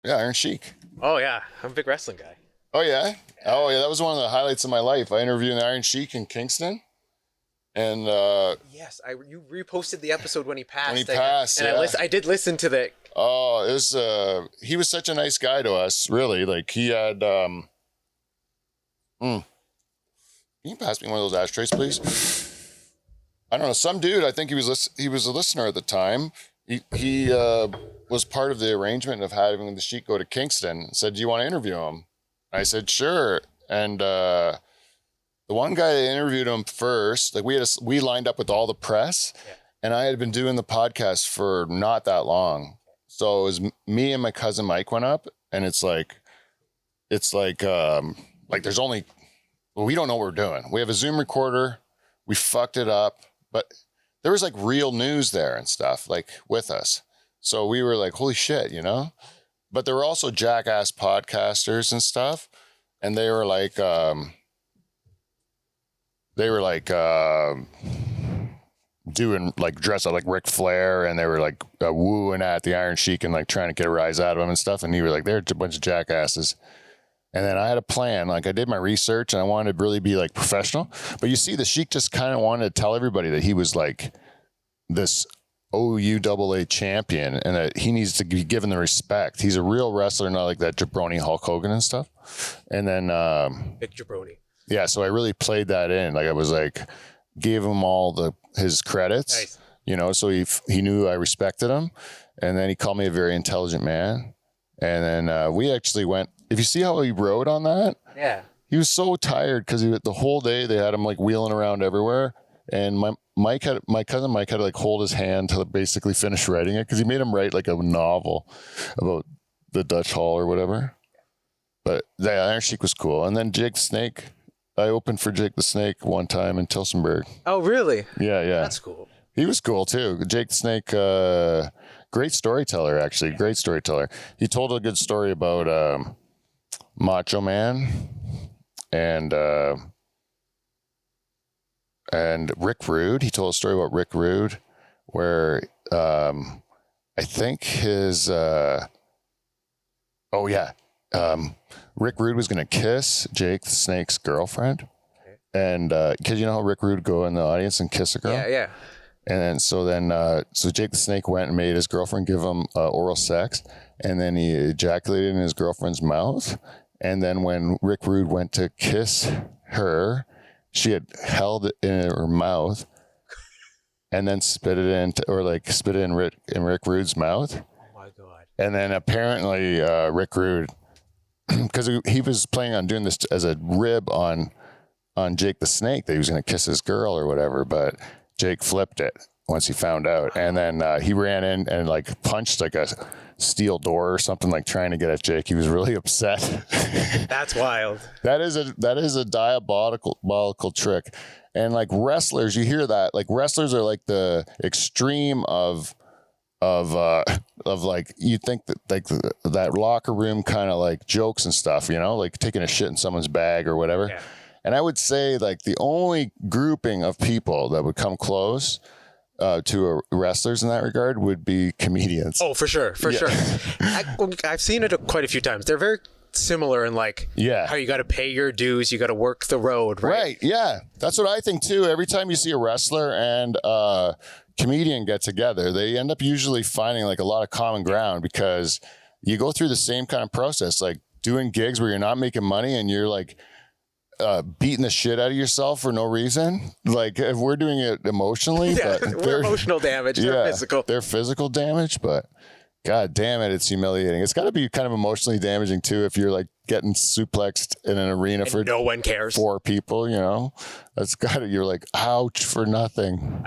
Yeah, Iron Sheik. Oh yeah, I'm a big wrestling guy. Oh yeah. Oh yeah, that was one of the highlights of my life. I interviewed the Iron Sheik in Kingston, and Yes, you reposted the episode when he passed. when he passed, yeah. I did listen to the. Oh, it was. He was such a nice guy to us. Really, like he had. Can you pass me one of those ashtrays, please? I don't know. Some dude. I think he was a listener at the time. He was part of the arrangement of having the Sheik go to Kingston. Said, "Do you want to interview him?" I said, "Sure." And the one guy that interviewed him first, like we lined up with all the press, and I had been doing the podcast for not that long. So it was me and my cousin Mike went up, and it's like there's only, well, we don't know what we're doing. We have a Zoom recorder. We fucked it up, but there was like real news there and stuff like with us. So we were like, holy shit, you know? But there were also jackass podcasters and stuff. And they were like doing like dressed up like Ric Flair, and they were like wooing at the Iron Sheik and like trying to get a rise out of him and stuff. And he was like, they're a bunch of jackasses. And then I had a plan. Like I did my research and I wanted to really be like professional. But you see, the Sheik just kind of wanted to tell everybody that he was like this OUAA champion and that he needs to be given the respect. He's a real wrestler, not like that jabroni Hulk Hogan and stuff. And then Big jabroni. yeah, so I really played that in. Like I was like, gave him all his credits, Nice. you know, so he knew I respected him. And then he called me a very intelligent man. And then we actually went, if you see how he rode on that, Yeah. he was so tired because the whole day they had him like wheeling around everywhere. And my cousin Mike had to like hold his hand to basically finish writing it because he made him write like a novel about the Dutch Hall or whatever. But the Iron Sheik was cool. And then Jake the Snake, I opened for Jake the Snake one time in Tilsonburg. Oh really? Yeah. That's cool. He was cool too. Jake the Snake, great storyteller, actually. Great storyteller. He told a good story about Macho Man and Rick Rude. He told a story about Rick Rude where I think his Rick Rude was going to kiss Jake the Snake's girlfriend. Okay. And because you know how Rick Rude would go in the audience and kiss a girl? Yeah. And then so Jake the Snake went and made his girlfriend give him oral sex, and then he ejaculated in his girlfriend's mouth. And then when Rick Rude went to kiss her, she had held it in her mouth, and then spit it in Rick Rude's mouth. Oh my god. And then apparently Rick Rude, because he was planning on doing this as a rib on Jake the Snake, that he was going to kiss his girl or whatever, but Jake flipped it once he found out. And then he ran in and like punched like a steel door or something, like trying to get at Jake. He was really upset. That's wild. That is a diabolical trick. And like wrestlers, you hear that, like wrestlers are like the extreme of like, you think that like that locker room kind of like jokes and stuff, you know, like taking a shit in someone's bag or whatever. Yeah. And I would say like the only grouping of people that would come close to wrestlers in that regard would be comedians. Oh, for sure. I've seen it quite a few times. They're very similar in like how you got to pay your dues, you got to work the road, right? Right. Yeah, that's what I think too. Every time you see a wrestler and comedian get together, they end up usually finding like a lot of common ground because you go through the same kind of process, like doing gigs where you're not making money and you're like beating the shit out of yourself for no reason. Like if we're doing it emotionally, Yeah, but we're emotional damage. They're physical. They're physical damage, but god damn it, it's humiliating. It's got to be kind of emotionally damaging too if you're like getting suplexed in an arena for no one cares. 4 people, you know. You're like, ouch for nothing.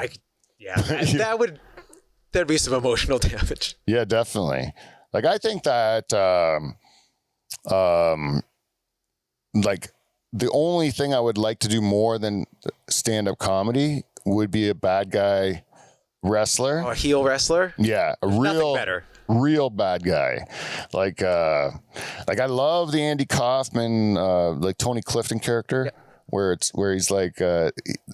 There'd be some emotional damage. Yeah, definitely. Like I think that like the only thing I would like to do more than stand-up comedy would be a bad guy wrestler. Oh, a heel wrestler? Yeah, real bad guy. Like I love the Andy Kaufman, like Tony Clifton character, where he's like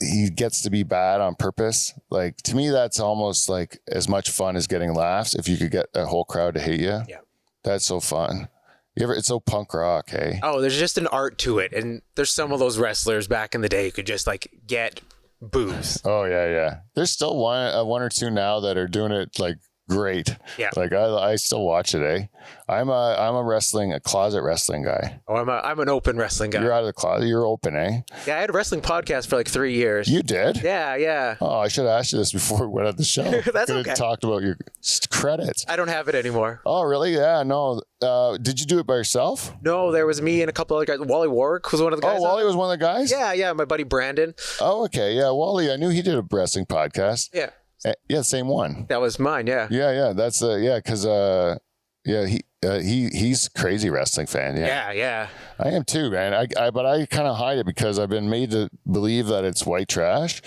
he gets to be bad on purpose. Like to me, that's almost like as much fun as getting laughs if you could get a whole crowd to hate you. Yeah. That's so fun. It's so punk rock, hey? Oh, there's just an art to it. And there's some of those wrestlers back in the day who could just like get boos. Oh yeah. There's still one or two now that are doing it like great. Yeah. Like I still watch it, eh? I'm a closet wrestling guy. Oh, I'm an open wrestling guy. You're out of the closet. You're open, eh? Yeah, I had a wrestling podcast for like 3 years. You did? Yeah. Oh, I should have asked you this before we went on the show. That's Could okay. have talked about your credits. I don't have it anymore. Oh, really? Yeah, no. Did you do it by yourself? No, there was me and a couple other guys. Wally Warwick was one of the guys. Oh, Wally was one of the guys? Yeah, my buddy Brandon. Oh, okay. Yeah, Wally, I knew he did a wrestling podcast. Yeah. Yeah, same one. That was mine, yeah. Yeah. That's because he's a crazy wrestling fan. Yeah. I am too, man. But I kind of hide it because I've been made to believe that it's white trash.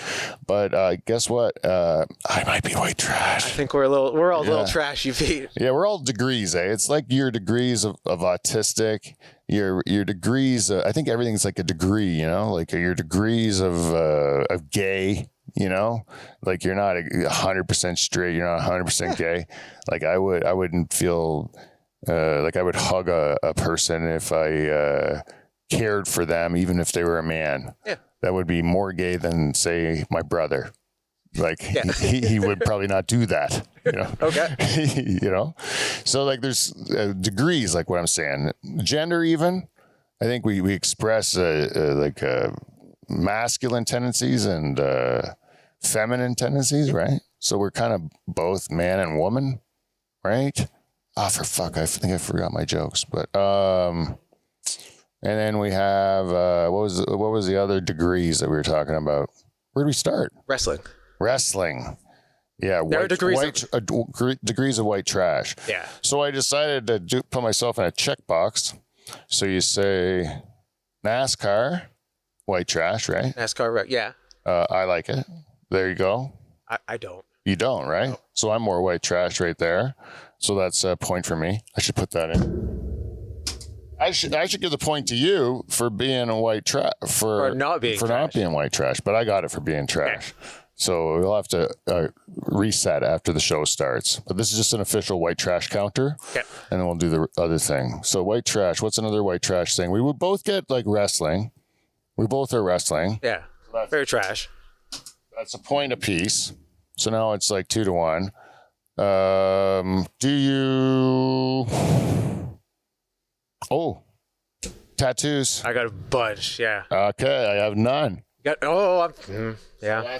But guess what? I might be white trash. I think we're all a little trashy, Pete. Yeah, we're all degrees, eh? It's like your degrees of autistic, your degrees. I think everything's like a degree, you know, like your degrees of gay. You know, like you're not 100% straight. You're not 100% gay. Like I wouldn't feel like I would hug a person if I cared for them, even if they were a man. Yeah. That would be more gay than, say, my brother. Like he would probably not do that. You know. Okay. You know, so like there's degrees, like what I'm saying. Gender, even. I think we express masculine tendencies and feminine tendencies, right? So we're kind of both man and woman, right? Oh, for fuck, I think I forgot my jokes. But and then we have what was the other degrees that we were talking about? Where do we start? Wrestling. Yeah, there are degrees degrees of white trash. Yeah. So I decided to put myself in a checkbox. So you say NASCAR, white trash, right? NASCAR, right? Yeah. I like it. There you go. I don't. You don't, right? No. So I'm more white trash right there. So that's a point for me. I should put that in. I should give the point to you for being a white trash for not being white trash, but I got it for being trash. Okay. So we'll have to reset after the show starts. But this is just an official white trash counter. Okay. And then we'll do the other thing. So white trash. What's another white trash thing? We would both get like wrestling. We both are wrestling. Yeah. Very trash. That's a point apiece. So now it's like 2-1. Do you... Oh, tattoos. I got a bunch, yeah. Okay, I have none. Yeah.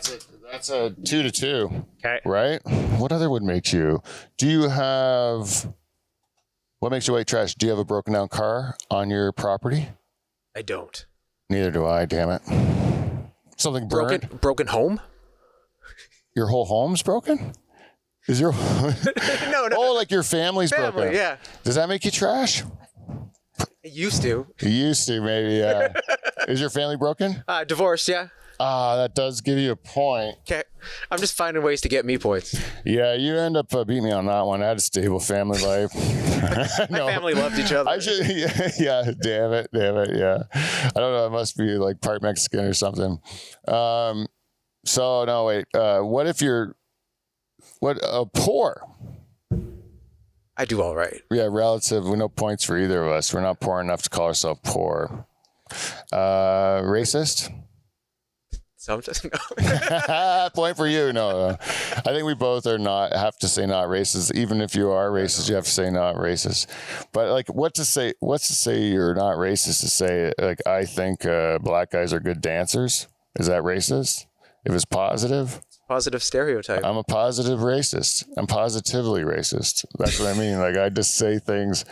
So that's a 2-2. Okay. Right? What other would make you... Do you have... What makes you white trash? Do you have a broken down car on your property? I don't. Neither do I, damn it. Something burnt? Broken home? Your whole home's broken? Is your... No. Oh, like your family's broken. Yeah. Does that make you trash? It used to. You used to, maybe, yeah. Is your family broken? Divorced, yeah. That does give you a point. Okay. I'm just finding ways to get me points. Yeah, you end up beating me on that one. I had a stable family life. My family loved each other. Yeah, damn it, yeah. I don't know, it must be like part Mexican or something. So, no, wait. What if you're poor? I do all right. Yeah, relative. No points for either of us. We're not poor enough to call ourselves poor. Racist? Sometimes, no. Point for you. No. I think we both have to say not racist. Even if you are racist, you have to say not racist. But like, what's to say you're not racist to say, like, I think black guys are good dancers? Is that racist? If it's positive? Positive stereotype. I'm a positive racist. I'm positively racist. That's what I mean. Like, I just say things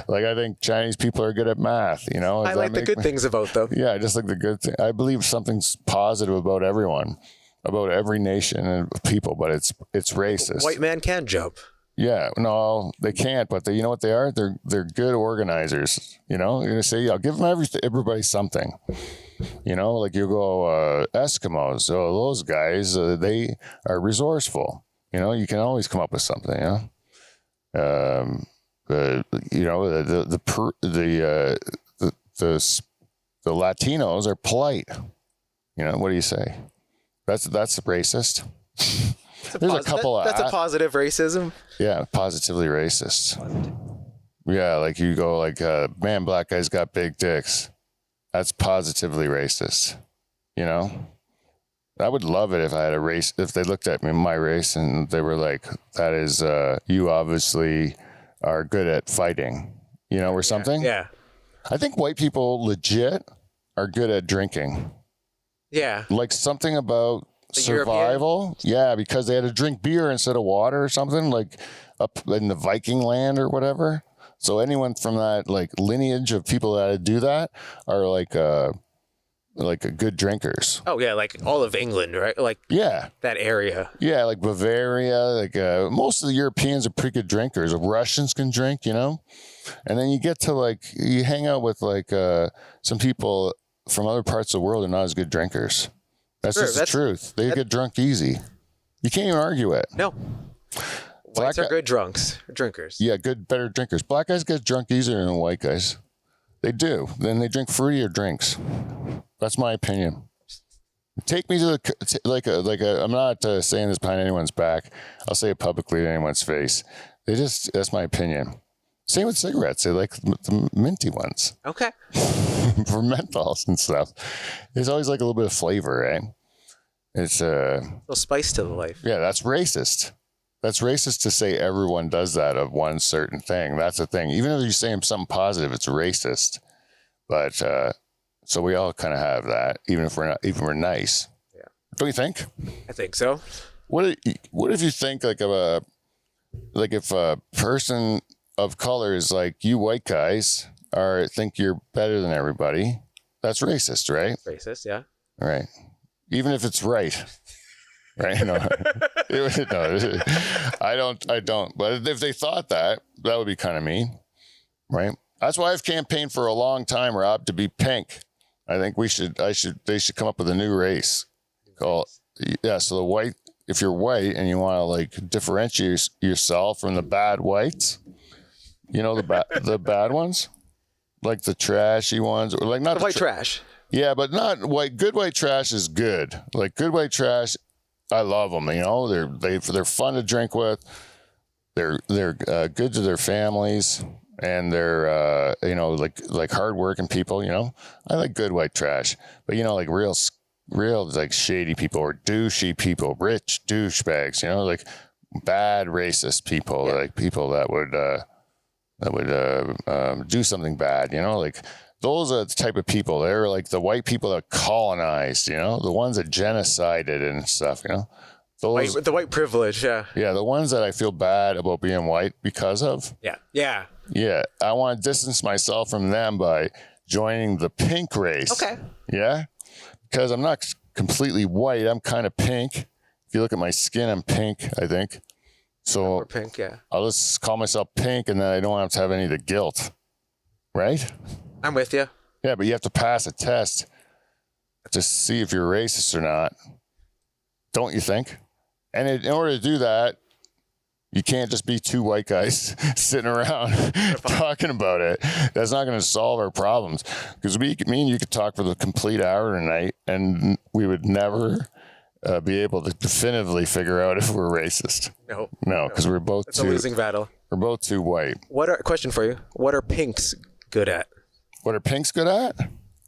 like, I think Chinese people are good at math, you know? I like the good things about them. Yeah, I just like the good thing. I believe something's positive about everyone, about every nation and people, but it's racist. White man can jump. Yeah, no, they can't, but you know what they are? They're good organizers. You know, you're gonna say, I'll give them everybody something. You know, like you go Eskimos. Oh, those guys, they are resourceful. You know, you can always come up with something. You know, you know the Latinos are polite. You know, what do you say? That's racist. There's a couple. That's a positive racism. Yeah, positively racist. Yeah, like you go like, man, black guys got big dicks. That's positively racist. You know, I would love it if I had a race, if they looked at me, my race, and they were like, that is, you obviously are good at fighting, you know, or something. Yeah. I think white people legit are good at drinking. Yeah. Like something about The survival. Yeah, because they had to drink beer instead of water or something, like up in the Viking land or whatever. So anyone from that like lineage of people that do that are like good drinkers. Oh yeah, like all of England, right? Like Yeah. that area. Yeah, like Bavaria, like most of the Europeans are pretty good drinkers. Russians can drink, you know? And then you get to like, you hang out with like some people from other parts of the world are not as good drinkers. That's just the truth. They get drunk easy. You can't even argue it. No. Whites are good drinkers. Yeah, better drinkers. Black guys get drunk easier than white guys. They do. Then they drink fruitier drinks. That's my opinion. Take me to the I'm not saying this behind anyone's back. I'll say it publicly to anyone's face. That's my opinion. Same with cigarettes. They like the minty ones. Okay. For menthols and stuff. There's always like a little bit of flavor, right? It's a little spice to the life. Yeah, that's racist. That's racist to say everyone does that of one certain thing. That's the thing. Even if you say something positive, it's racist. But so we all kind of have that, even if we're nice. Yeah. Don't you think? I think so. What if you think like if a person of color is like you white guys think you're better than everybody? That's racist, right? Racist, yeah. All right. Even if it's right. Right? No, I don't. But if they thought that would be kind of mean, right? That's why I've campaigned for a long time, Rob, to be pink. I think they should come up with a new race called, so if you're white and you want to like differentiate yourself from the bad whites, you know, the bad ones, like the trashy ones, or like not the white trash. Yeah, but not white. Good white trash is good. Like good white trash, I love them. You know, they're fun to drink with. They're good to their families, and they're like hardworking people. You know, I like good white trash, but you know, like real like shady people or douchey people, rich douchebags. You know, like bad racist people, like people that would do something bad. You know, like. Those are the type of people. They're like the white people that colonized, you know, the ones that genocided and stuff, you know. The white privilege, yeah. Yeah, the ones that I feel bad about being white because of. Yeah. Yeah. Yeah, I want to distance myself from them by joining the pink race. Okay. Yeah, because I'm not completely white. I'm kind of pink. If you look at my skin, I'm pink, I think. So pink, yeah. I'll just call myself pink, and then I don't have any of the guilt, right? I'm with you. Yeah, but you have to pass a test to see if you're racist or not. Don't you think? And in order to do that, you can't just be two white guys sitting around talking about it. That's not going to solve our problems. Because me and you could talk for the complete hour tonight, and we would never be able to definitively figure out if we're racist. No, because we're both it's a losing battle. We're both too white. Question for you. What are pinks good at? What are pinks good at?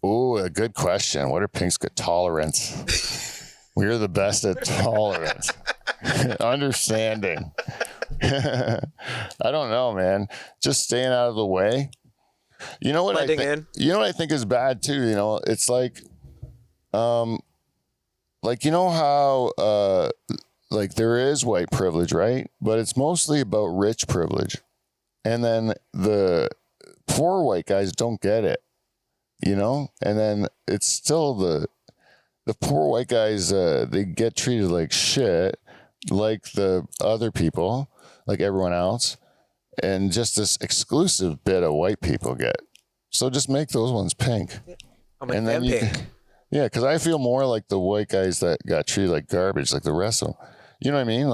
Oh, a good question. What are pinks good? Tolerance. We're the best at tolerance. Understanding. I don't know, man. Just staying out of the way. You know what I think? You know what I think is bad too. You know, it's like you know how like there is white privilege, right? But it's mostly about rich privilege, and then the poor white guys don't get it, you know? And then it's still the poor white guys, they get treated like shit, like the other people, like everyone else. And just this exclusive bit of white people get. So just make those ones pink. I'll make them pink. Yeah, because I feel more like the white guys that got treated like garbage, like the rest of them. You know what I mean?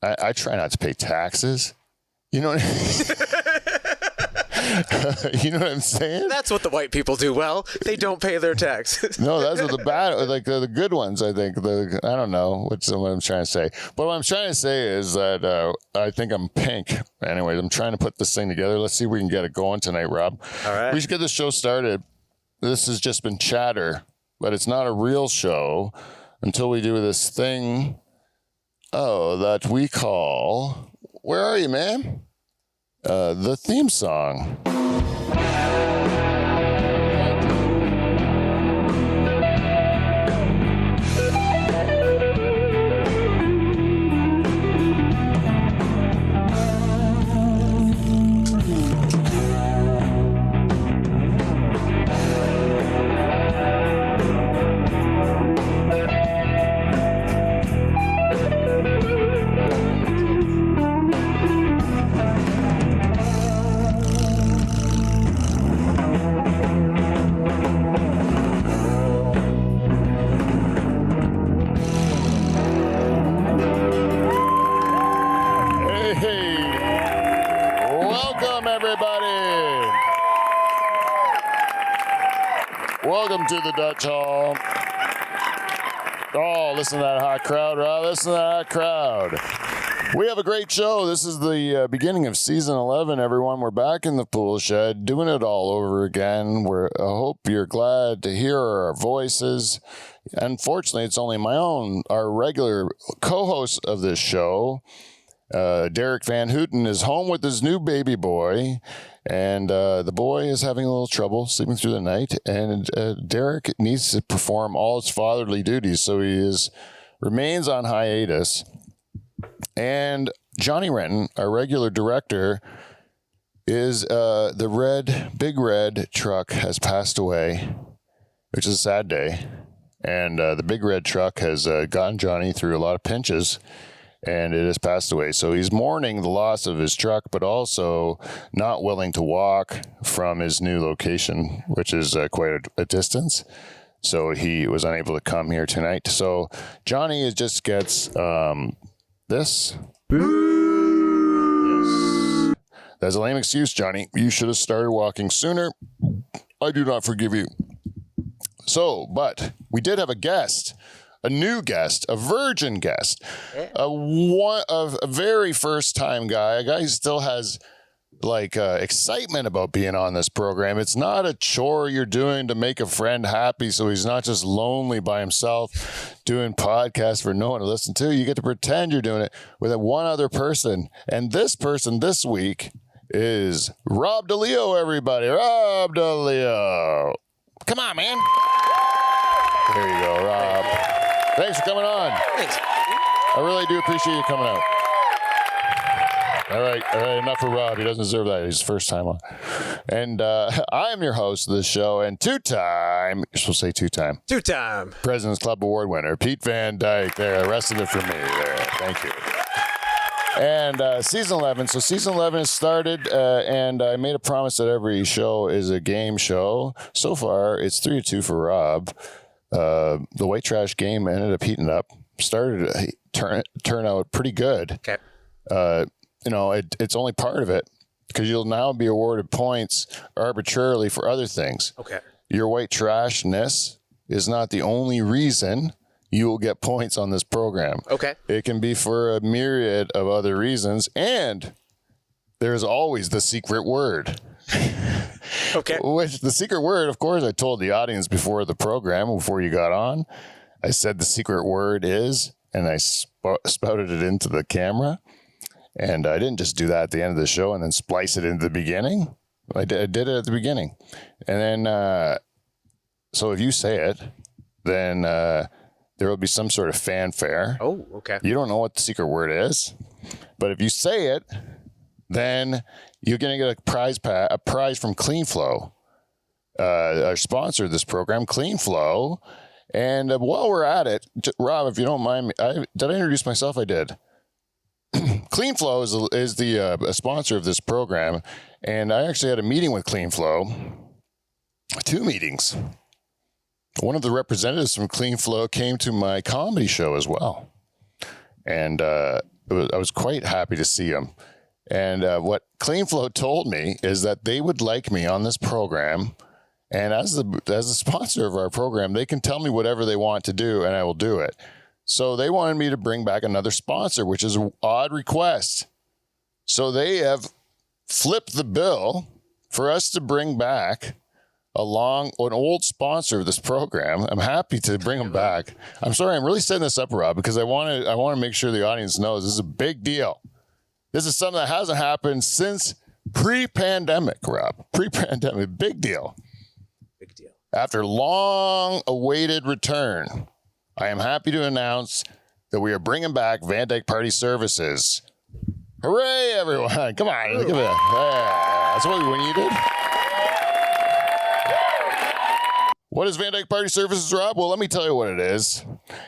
I try not to pay taxes. You know what I mean? You know what I'm saying? That's what the white people do well. They don't pay their taxes. No, that's what the bad, like the good ones, I think. I don't know what I'm trying to say. But what I'm trying to say is that I think I'm pink. Anyways, I'm trying to put this thing together. Let's see if we can get it going tonight, Rob. All right. We should get this show started. This has just been chatter, but it's not a real show until we do this thing, that we call, where are you, man? The theme song. Welcome to the Dutch Hall. Oh, listen to that hot crowd, Rob. Listen to that crowd. We have a great show. This is the beginning of season 11, everyone. We're back in the pool shed, doing it all over again. I hope you're glad to hear our voices. Unfortunately, it's only our regular co-host of this show, Derek Van Houten, is home with his new baby boy. And the boy is having a little trouble sleeping through the night, and Derek needs to perform all his fatherly duties, so he remains on hiatus. And Johnny Renton, our regular director, is the big red truck has passed away, which is a sad day. And the big red truck has gotten Johnny through a lot of pinches, and it has passed away. So he's mourning the loss of his truck, but also not willing to walk from his new location, which is quite a distance. So he was unable to come here tonight. So Johnny just gets this. Yes. That's a lame excuse, Johnny. You should have started walking sooner. I do not forgive you. So, but we did have a guest. A new guest, a virgin guest, a very first time guy, a guy who still has excitement about being on this program. It's not a chore you're doing to make a friend happy, so he's not just lonely by himself doing podcasts for no one to listen to. You get to pretend you're doing it with one other person, and this person this week is Rob Deleo. Everybody, Rob Deleo, come on, man. There you go, Rob. Thanks for coming on. Thanks. I really do appreciate you coming out. All right, enough for Rob. He doesn't deserve that. He's his first time on. And I am your host of this show, and two-time, you're supposed to say two-time. Two-time. President's Club Award winner, Pete Van Dyke. There, the rest of it for me there. Thank you. And season 11. So season 11 has started, and I made a promise that every show is a game show. So far, it's 3-2 for Rob. The white trash game ended up heating up. Started to turn out pretty good. Okay. It's only part of it, because you'll now be awarded points arbitrarily for other things. Okay. Your white trashness is not the only reason you will get points on this program. Okay. It can be for a myriad of other reasons, and there's always the secret word. Okay. Which the secret word, of course, I told the audience before the program, before you got on, I said the secret word is, and I spouted it into the camera. And I didn't just do that at the end of the show and then splice it into the beginning. I did it at the beginning. And then, so if you say it, then there will be some sort of fanfare. Oh, okay. You don't know what the secret word is, but if you say it, then you're going to get a prize from Clean Flow, our sponsor of this program, Clean Flow. And while we're at it, Rob, if you don't mind, did I introduce myself? I did. Clean Flow is the sponsor of this program, and I actually had a meeting with Clean Flow, 2 meetings. One of the representatives from Clean Flow came to my comedy show as well, and I was quite happy to see him. And what Clean Flow told me is that they would like me on this program. And as the sponsor of our program, they can tell me whatever they want to do, and I will do it. So they wanted me to bring back another sponsor, which is an odd request. So they have flipped the bill for us to bring back an old sponsor of this program. I'm happy to bring them back. I'm sorry, I'm really setting this up, Rob, because I want to make sure the audience knows this is a big deal. This is something that hasn't happened since pre-pandemic, Rob. Pre-pandemic, big deal. Big deal. After long-awaited return, I am happy to announce that we are bringing back Van Dyke Party Services. Hooray, everyone. Come on. Look at that. Yeah, that's what we needed. What is Van Dyke Party Services, Rob? Well, let me tell you what it is.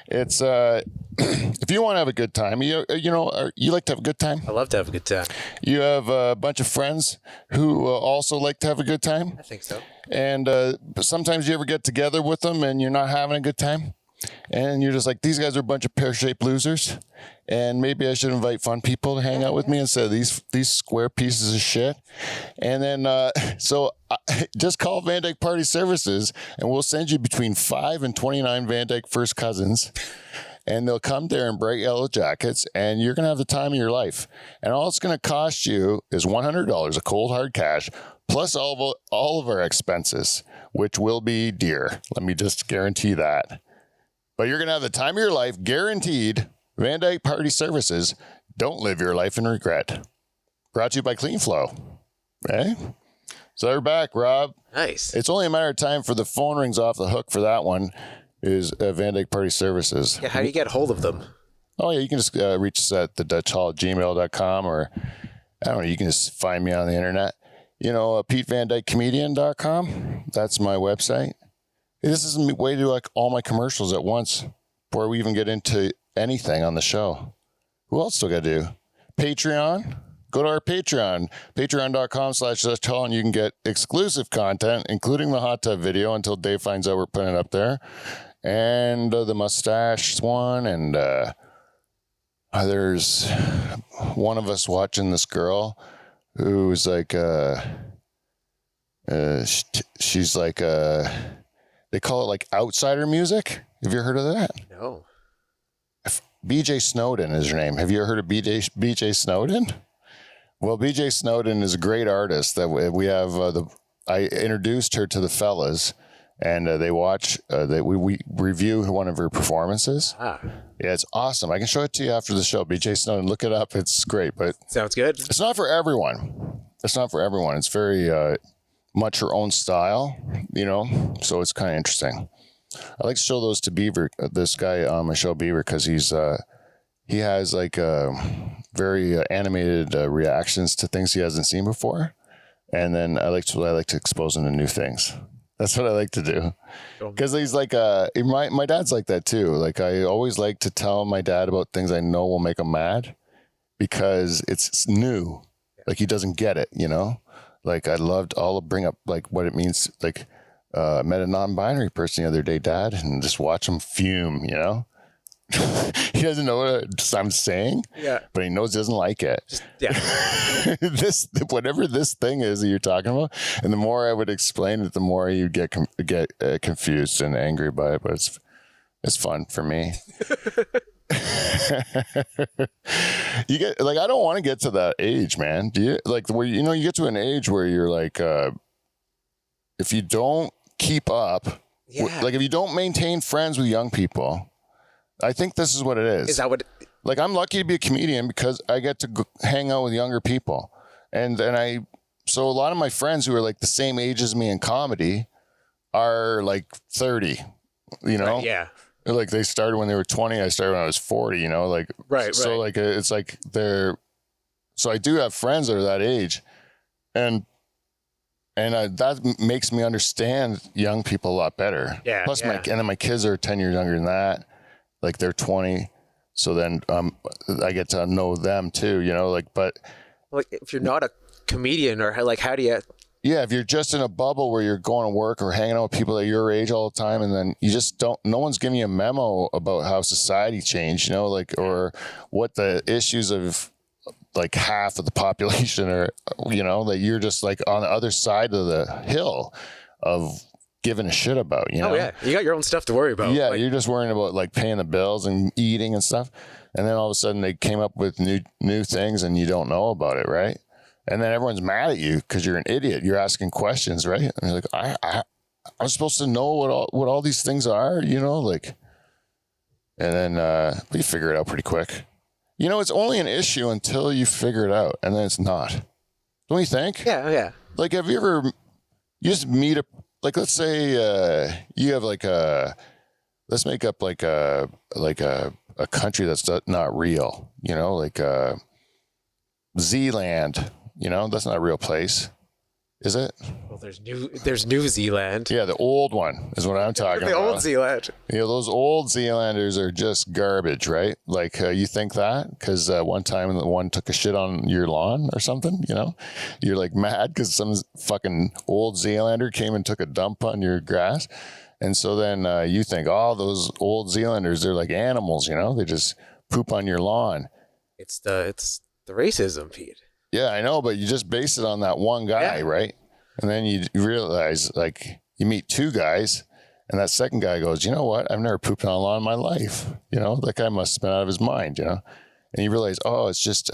It's if you want to have a good time, you like to have a good time? I love to have a good time. You have a bunch of friends who also like to have a good time? I think so. And sometimes you ever get together with them and you're not having a good time? And you're just like, these guys are a bunch of pear-shaped losers. And maybe I should invite fun people to hang out with me instead of these square pieces of shit. And then, just call Van Dyke Party Services and we'll send you between 5 and 29 Van Dyke first cousins. And they'll come there in bright yellow jackets and you're going to have the time of your life. And all it's going to cost you is $100 of cold hard cash plus all of our expenses, which will be dear. Let me just guarantee that. But you're going to have the time of your life, guaranteed. Van Dyke Party Services. Don't live your life in regret. Brought to you by Clean Flow. Okay? So they're back, Rob. Nice. It's only a matter of time for the phone rings off the hook for that one is Van Dyke Party Services. Yeah, how do you get hold of them? Oh, yeah, you can just reach us at thedutchhall@gmail.com or, I don't know, you can just find me on the internet. PeteVanDykeComedian.com. That's my website. This is a way to do like all my commercials at once before we even get into anything on the show. Who else do I got to do? Patreon. Go to our Patreon, patreon.com/DutchHall, and you can get exclusive content, including the hot tub video until Dave finds out we're putting it up there. And the mustache one. And there's one of us watching this girl who's like, she's like, they call it like outsider music. Have you heard of that? No. BJ Snowden is her name. Have you ever heard of BJ Snowden? Well, BJ Snowden is a great artist that we have. I introduced her to the fellas, and they watch. We review one of her performances. Yeah, it's awesome. I can show it to you after the show. BJ Snowden, look it up. It's great, but sounds good. It's not for everyone. It's very much her own style, so it's kind of interesting. I like to show those to Beaver, this guy on my show, Beaver, because he has like very animated reactions to things he hasn't seen before, and then I like to expose him to new things. That's what I like to do, because he's like my dad's like that too. Like I always like to tell my dad about things I know will make him mad, because it's new. Like he doesn't get it, Like I'll bring up like what it means. Like met a non-binary person the other day, Dad, and just watch him fume. He doesn't know what I'm saying, but he knows he doesn't like it. Whatever this thing is that you're talking about, and the more I would explain it, the more you get confused and angry by it. But it's fun for me. You get like, I don't want to get to that age, man. Do you like where you get to an age where you're like, if you don't keep up, like if you don't maintain friends with young people, I think this is what it is. Is that what? Like I'm lucky to be a comedian because I get to hang out with younger people, so a lot of my friends who are like the same age as me in comedy are like 30, Yeah. Like they started when they were 20. I started when I was 40, like, right. So like, it's like so I do have friends that are that age, and that makes me understand young people a lot better. Yeah. Plus and then my kids are 10 years younger than that. Like they're 20. So then, I get to know them too, but like if you're not a comedian or like, how do you, yeah, if you're just in a bubble where you're going to work or hanging out with people at your age all the time, and then you just no one's giving you a memo about how society changed, or what the issues of like half of the population are, that you're just like on the other side of the hill of giving a shit about, Oh yeah, you got your own stuff to worry about. Yeah, you're just worrying about like paying the bills and eating and stuff. And then all of a sudden they came up with new things and you don't know about it, right? And then everyone's mad at you because you're an idiot. You're asking questions, right? And you're like, I'm supposed to know what all these things are, like. And then we figure it out pretty quick. It's only an issue until you figure it out, and then it's not. Don't you think? Yeah. Like, have you ever, you just meet let's say you have let's make up like a country that's not real, like Zealand, that's not a real place. Is it? Well, there's New Zealand. Yeah, the old one is what I'm talking about. The old Zealand. Yeah, those old Zealanders are just garbage, right? Like, you think that because one time one took a shit on your lawn or something, You're like mad because some fucking old Zealander came and took a dump on your grass. And so then you think, oh, those old Zealanders, they're like animals, They just poop on your lawn. It's the racism, Pete. Yeah, I know, but you just base it on that one guy, right? And then you realize, like, you meet two guys, and that second guy goes, you know what? I've never pooped on a lawn in my life. That guy must have been out of his mind, And you realize, oh, it's just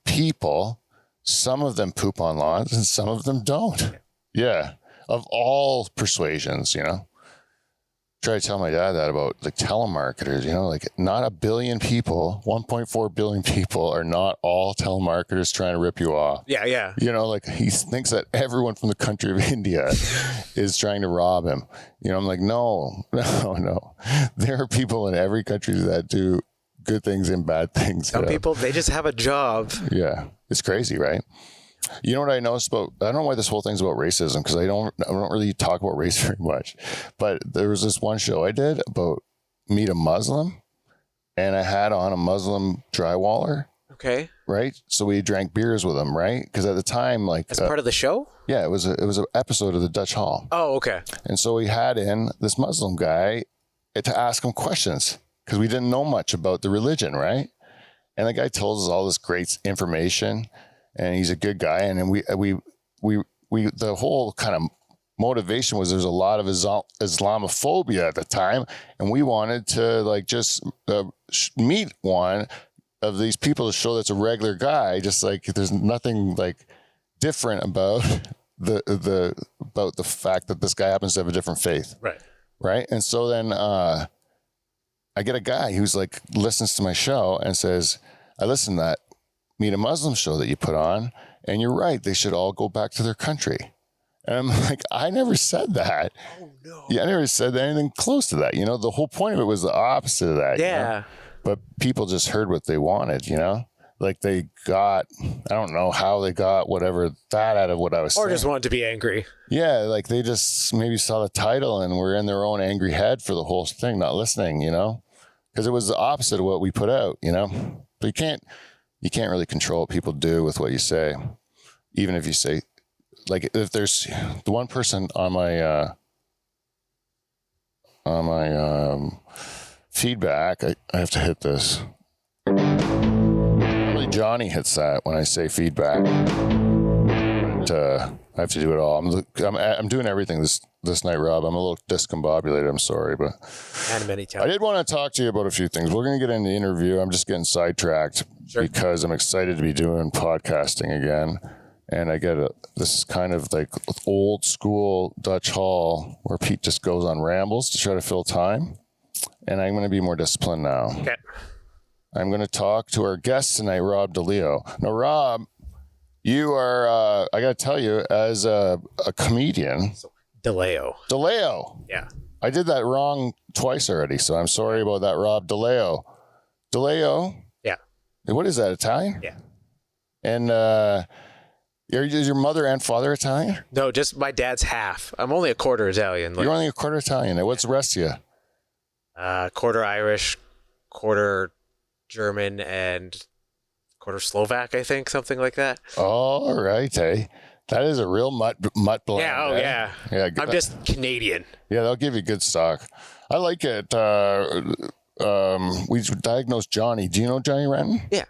people. Some of them poop on lawns, and some of them don't. Yeah, of all persuasions, Try to tell my dad that about like telemarketers, like not 1 billion people, 1.4 billion people are not all telemarketers trying to rip you off. Yeah. Like he thinks that everyone from the country of India is trying to rob him. I'm like, no. There are people in every country that do good things and bad things. Some people, they just have a job. Yeah. It's crazy, right? You know what I noticed about, I don't know why this whole thing's about racism, because I don't really talk about race very much, but there was this one show I did about meet a Muslim, and I had on a Muslim drywaller. Okay. Right. So we drank beers with him. Right. Because at the time, like, as part of the show. Yeah, it was an episode of the Dutch Hall. Oh, okay. And so we had in this Muslim guy to ask him questions because we didn't know much about the religion. Right. And the guy told us all this great information. And he's a good guy. And then we the whole kind of motivation was there's a lot of Islamophobia at the time. And we wanted to like just meet one of these people to show that's a regular guy. Just like there's nothing like different about about the fact that this guy happens to have a different faith. Right. Right. And so then I get a guy who's like listens to my show and says, I listened to that Meet a Muslim show that you put on, and you're right, they should all go back to their country. And I'm like, I never said that. Oh no. Yeah, I never said anything close to that. The whole point of it was the opposite of that. Yeah. But people just heard what they wanted, like they got, I don't know how they got whatever that out of what I was saying. Or just wanted to be angry. Yeah, like they just maybe saw the title and were in their own angry head for the whole thing, not listening, because it was the opposite of what we put out, But you can't really control what people do with what you say. Even if you say, like, if there's the one person on my feedback, I have to hit this. Probably Johnny hits that when I say feedback. But, I have to do it all. I'm doing everything this night, Rob. I'm a little discombobulated. I'm sorry, but And many times. I did want to talk to you about a few things. We're going to get into the interview. I'm just getting sidetracked because I'm excited to be doing podcasting again. And this is kind of like old school Dutch Hall where Pete just goes on rambles to try to fill time. And I'm going to be more disciplined now. Okay. I'm going to talk to our guest tonight, Rob Deleo. Now, Rob, you are, I got to tell you, as a comedian. Deleo. Yeah. I did that wrong twice already, so I'm sorry about that, Rob. Deleo. Yeah. What is that, Italian? Yeah. And is your mother and father Italian? No, just my dad's half. I'm only a quarter Italian. You're only a quarter Italian. And what's the rest of you? Quarter Irish, quarter German, and quarter Slovak, I think, something like that. All right, hey. That is a real mutt blend. Yeah, oh, yeah. Yeah, I'm just Canadian. Yeah, they'll give you good stock. I like it. We diagnosed Johnny. Do you know Johnny Renton? Yeah.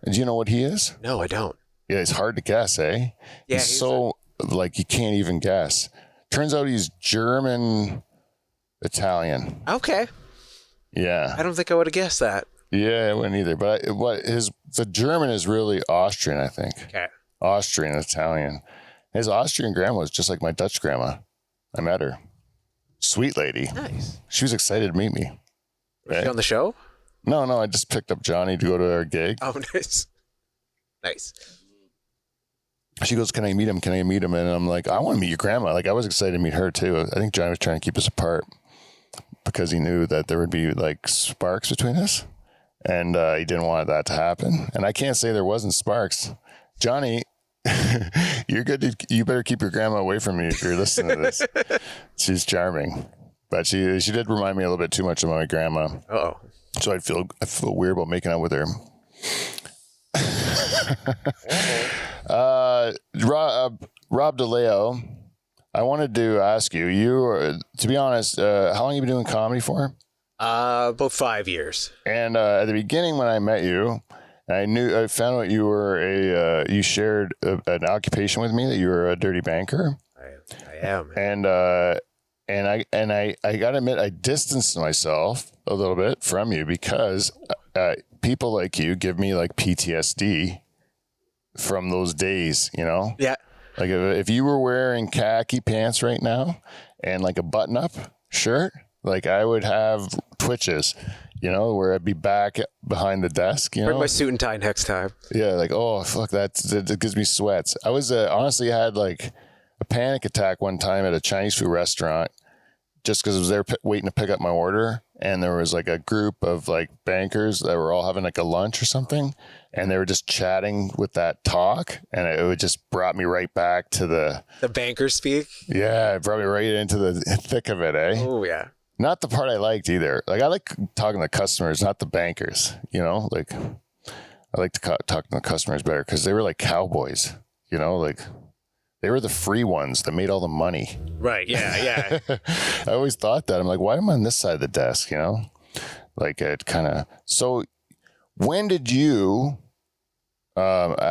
And do you know what he is? No, I don't. Yeah, it's hard to guess, eh? Yeah, he's so like you can't even guess. Turns out he's German Italian. Okay. Yeah. I don't think I would have guessed that. Yeah, I wouldn't either. But the German is really Austrian, I think. Okay. Austrian Italian. His Austrian grandma was just like my Dutch grandma. I met her. Sweet lady. Nice. She was excited to meet me. Was she on the show? No, I just picked up Johnny to go to our gig. Oh, nice. Nice. She goes, can I meet him? Can I meet him? And I'm like, I want to meet your grandma. Like, I was excited to meet her too. I think Johnny was trying to keep us apart because he knew that there would be like sparks between us. And he didn't want that to happen. And I can't say there wasn't sparks. Johnny, you're good. You better keep your grandma away from me if you're listening to this. She's charming. But she did remind me a little bit too much of my grandma. Uh-oh. So I feel weird about making out with her. Rob Deleo, I wanted to ask you. To be honest, how long have you been doing comedy for? About 5 years. And at the beginning, when I met you, I found out you were you shared an occupation with me, that you were a dirty banker. I am. And I gotta admit, I distanced myself a little bit from you because people like you give me like PTSD from those days, you know? Yeah. Like if you were wearing khaki pants right now and like a button-up shirt, like I would have twitches, you know, where I'd be back behind the desk, you know? Bring my suit and tie next time. Yeah, like, oh, fuck, that gives me sweats. I was honestly had like a panic attack one time at a Chinese food restaurant just because I was there waiting to pick up my order. And there was like a group of like bankers that were all having like a lunch or something. And they were just chatting with that talk. And it just brought me right back to the banker speak. Yeah, it brought me right into the thick of it, eh? Oh, yeah. Not the part I liked either. Like I like talking to customers, not the bankers, you know, like I like to talk to the customers better because they were like cowboys, you know, like they were the free ones that made all the money. Right. Yeah. Yeah. I always thought that. I'm like, why am I on this side of the desk, you know? Like it kind of, so when did you feel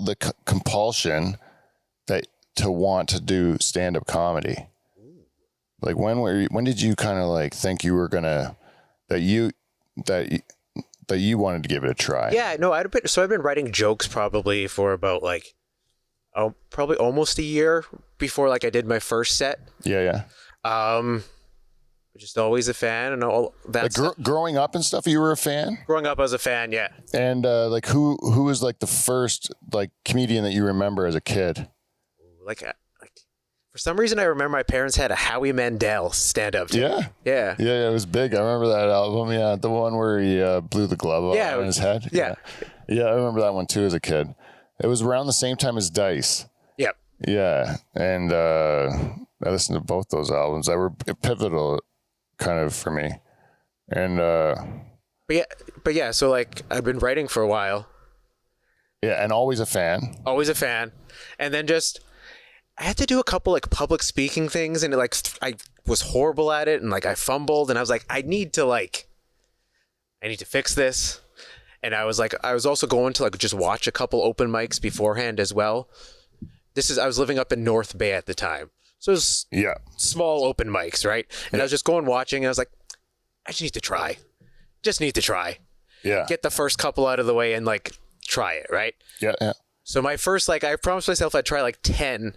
the compulsion to want to do stand-up comedy? Like when did you kind of like think you were gonna that you wanted to give it a try? Yeah, no, I've been writing jokes probably for about like probably almost a year before like I did my first set. Yeah. Just always a fan and all that. Like growing up and stuff, you were a fan? Growing up as a fan, yeah. And like who was like the first like comedian that you remember as a kid? Like for some reason I remember my parents had a Howie Mandel stand up. Yeah, it was big. I remember that album. Yeah, the one where he blew the glove off on his head. Yeah, I remember that one too as a kid. It was around the same time as Dice. Yep. Yeah, and I listened to both those albums. They were pivotal, kind of for me. And but yeah. So like I've been writing for a while. Yeah, and always a fan. Always a fan, and then just. I had to do a couple like public speaking things and like I was horrible at it and like I fumbled and I was like, I need to fix this. And I was also going to like just watch a couple open mics beforehand as well. I was living up in North Bay at the time. So it was small open mics, right? And I was just going watching and I was like, I just need to try. Yeah. Get the first couple out of the way and like try it, right? Yeah. So my first, like I promised myself I'd try like 10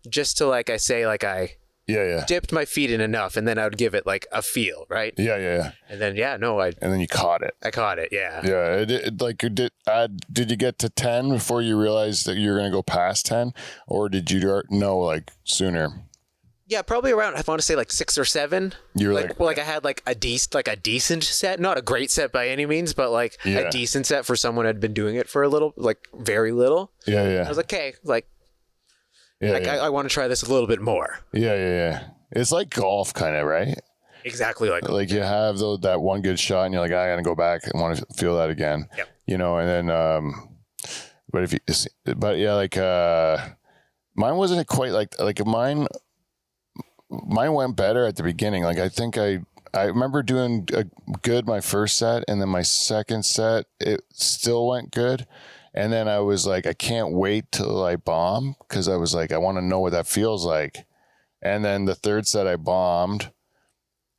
just to like I say like I dipped my feet in enough and then I would give it like a feel, right? Yeah. And then and then you caught it. I caught it, yeah. Yeah, did you get to 10 before you realized that you were going to go past 10 or did you know like sooner? Yeah, probably around I want to say like 6 or 7. You're like I had like a decent set, not a great set by any means, but like a decent set for someone who had been doing it for a little, like very little. Yeah. I was like, okay, like I want to try this a little bit more. Yeah. It's like golf kind of, right? Exactly like you have that one good shot and you're like, I got to go back and want to feel that again. Yep. You know, and then, mine wasn't quite like mine went better at the beginning. Like, I think I I remember doing good my first set, and then my second set, it still went good. And then I was like, I can't wait till I bomb, because I was like, I want to know what that feels like. And then the third set I bombed,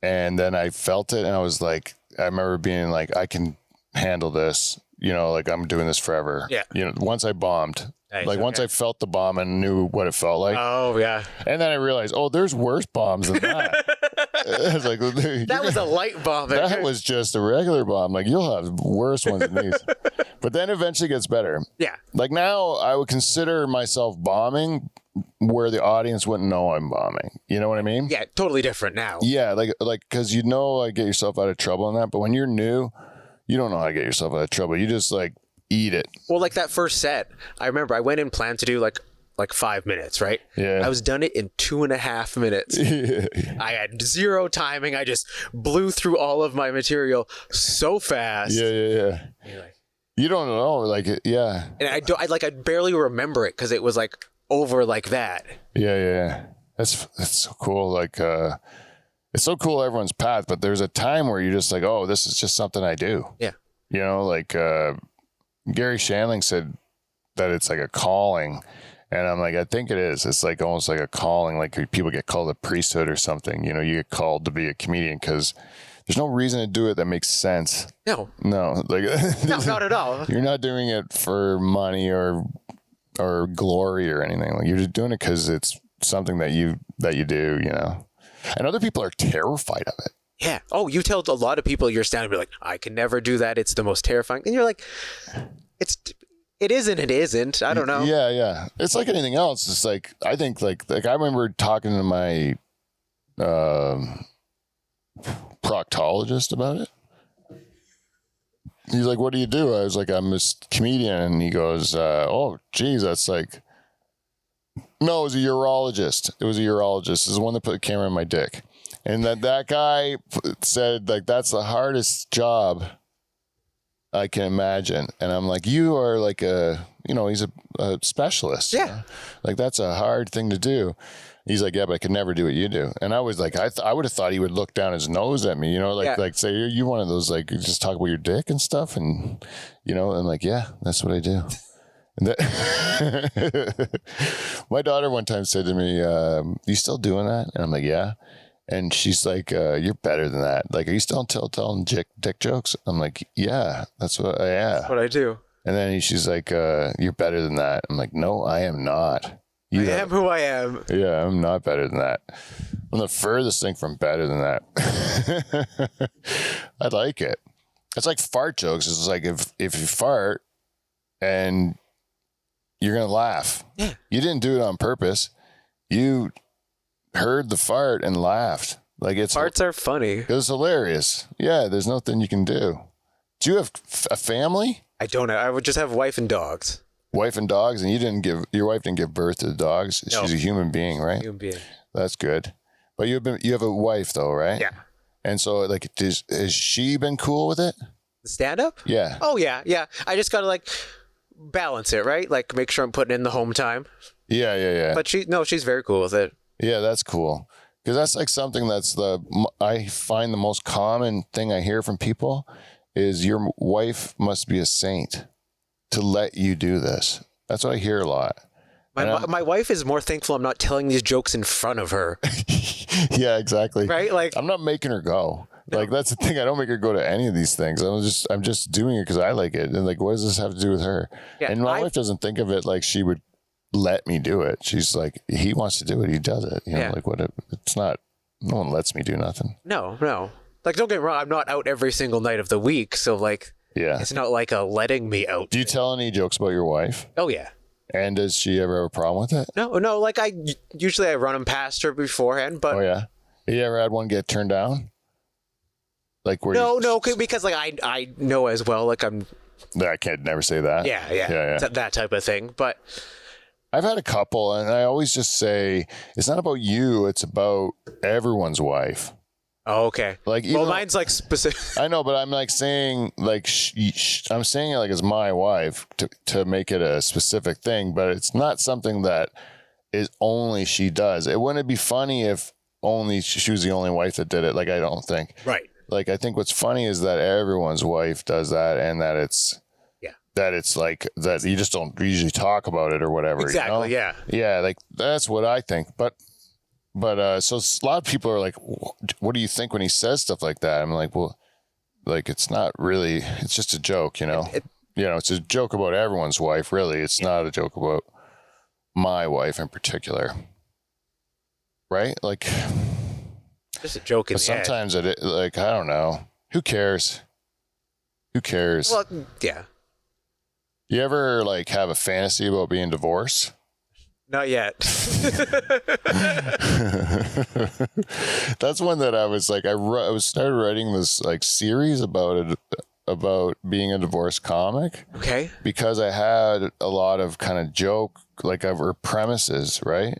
and then I felt it, and I was like, I remember being like, I can handle this, like I'm doing this forever. Yeah. Once I bombed, Nice, once I felt the bomb and knew what it felt like. Oh yeah. And then I realized, there's worse bombs than that. I was like, That was a light bomb. that was just a regular bomb. Like, you'll have worse ones than these. But then eventually gets better. Yeah. Like, now I would consider myself bombing where the audience wouldn't know I'm bombing. You know what I mean? Yeah, totally different now. Yeah, like because get yourself out of trouble in that. But when you're new, you don't know how to get yourself out of trouble. You just like eat it. Well, like that first set, I remember I went in planned to do like 5 minutes, right? Yeah. I was done it in 2.5 minutes. I had zero timing. I just blew through all of my material so fast. Yeah. You don't know, like, yeah. And I barely remember it because it was like over like that. Yeah. That's so cool. Like, it's so cool everyone's path, but there's a time where you're just like, oh, this is just something I do. Yeah. Like Gary Shandling said that it's like a calling. And I'm like, I think it is. It's like almost like a calling, like people get called a priesthood or something. You get called to be a comedian because there's no reason to do it that makes sense. No, like no, not at all. You're not doing it for money or glory or anything. Like, you're just doing it because it's something that you do. And other people are terrified of it. Yeah. Oh, you tell a lot of people you're standing, be like, I can never do that. It's the most terrifying. And you're like, it isn't. It isn't. I don't know. Yeah. It's like anything else. It's like, I think like I remember talking to my proctologist about it. He's like, what do you do? I was like, I'm a comedian. And he goes, oh, geez, that's like, no, it was a urologist. It was a urologist. It's the one that put the camera in my dick. And that guy said, like, that's the hardest job I can imagine. And I'm like, you are like he's a specialist. Yeah. Like, that's a hard thing to do. He's like, yeah, but I could never do what you do. And I was like, I would have thought he would look down his nose at me, like say, you one of those, like, just talk about your dick and stuff. And, and like, yeah, that's what I do. And my daughter one time said to me, you still doing that? And I'm like, yeah. And she's like, you're better than that. Like, are you still telling dick jokes? I'm like, yeah, that's what I do. And then she's like, you're better than that. I'm like, no, I am not. I am who I am. Yeah, I'm not better than that. I'm the furthest thing from better than that. I like it. It's like fart jokes. It's like if you fart and you're going to laugh. Yeah. You didn't do it on purpose. You heard the fart and laughed. Like, Farts are funny. It's hilarious. Yeah, there's nothing you can do. Do you have a family? I don't know. I would just have wife and dogs. Wife and dogs, and your wife didn't give birth to the dogs. No. She's a human being, right? Human being. That's good. But you have a wife though, right? Yeah. And so, like, has she been cool with it? The stand up? Yeah. Oh yeah. I just gotta like balance it, right? Like make sure I'm putting in the home time. Yeah. But she's very cool with it. Yeah, that's cool. Because that's like something I find the most common thing I hear from people is your wife must be a saint to let you do this. That's what I hear a lot. My wife is more thankful I'm not telling these jokes in front of her. Yeah, exactly. Right? Like, I'm not making her go. No. Like, that's the thing. I don't make her go to any of these things. I'm just doing it because I like it. And like, what does this have to do with her? Yeah, and my wife doesn't think of it like she would let me do it. She's like, he wants to do it, he does it. Like, it's not, no one lets me do nothing. No. Like, don't get me wrong, I'm not out every single night of the week, so like, yeah, it's not like a letting me out. Do you tell any jokes about your wife? Oh yeah. And does she ever have a problem with it? No. Like, I usually run them past her beforehand, but. Oh yeah. You ever had one get turned down? Like, where? No, because like I know as well. Like, I can't never say that. Yeah. That type of thing, but. I've had a couple, and I always just say, it's not about you, it's about everyone's wife. Oh, okay. Like, mine's like specific. I know, but I'm like saying, like, I'm saying it like it's my wife to make it a specific thing, but it's not something that is only she does. It wouldn't be funny if she was the only wife that did it. Like, I don't think. Right. Like, I think what's funny is that everyone's wife does that, and that it's like that you just don't usually talk about it or whatever. Exactly. You know? Yeah. Like, that's what I think. But so a lot of people are like, what do you think when he says stuff like that? I'm like, well, like, it's not really, it's just a joke, you know? It's a joke about everyone's wife, really. It's not a joke about my wife in particular. Right? Like, just a joke in the head. Sometimes like, I don't know. Who cares? Well, yeah. You ever like have a fantasy about being divorced? Not yet. That's one that I was like, I started writing this like series about it, about being a divorced comic. Okay. Because I had a lot of kind of joke, like, over premises, right?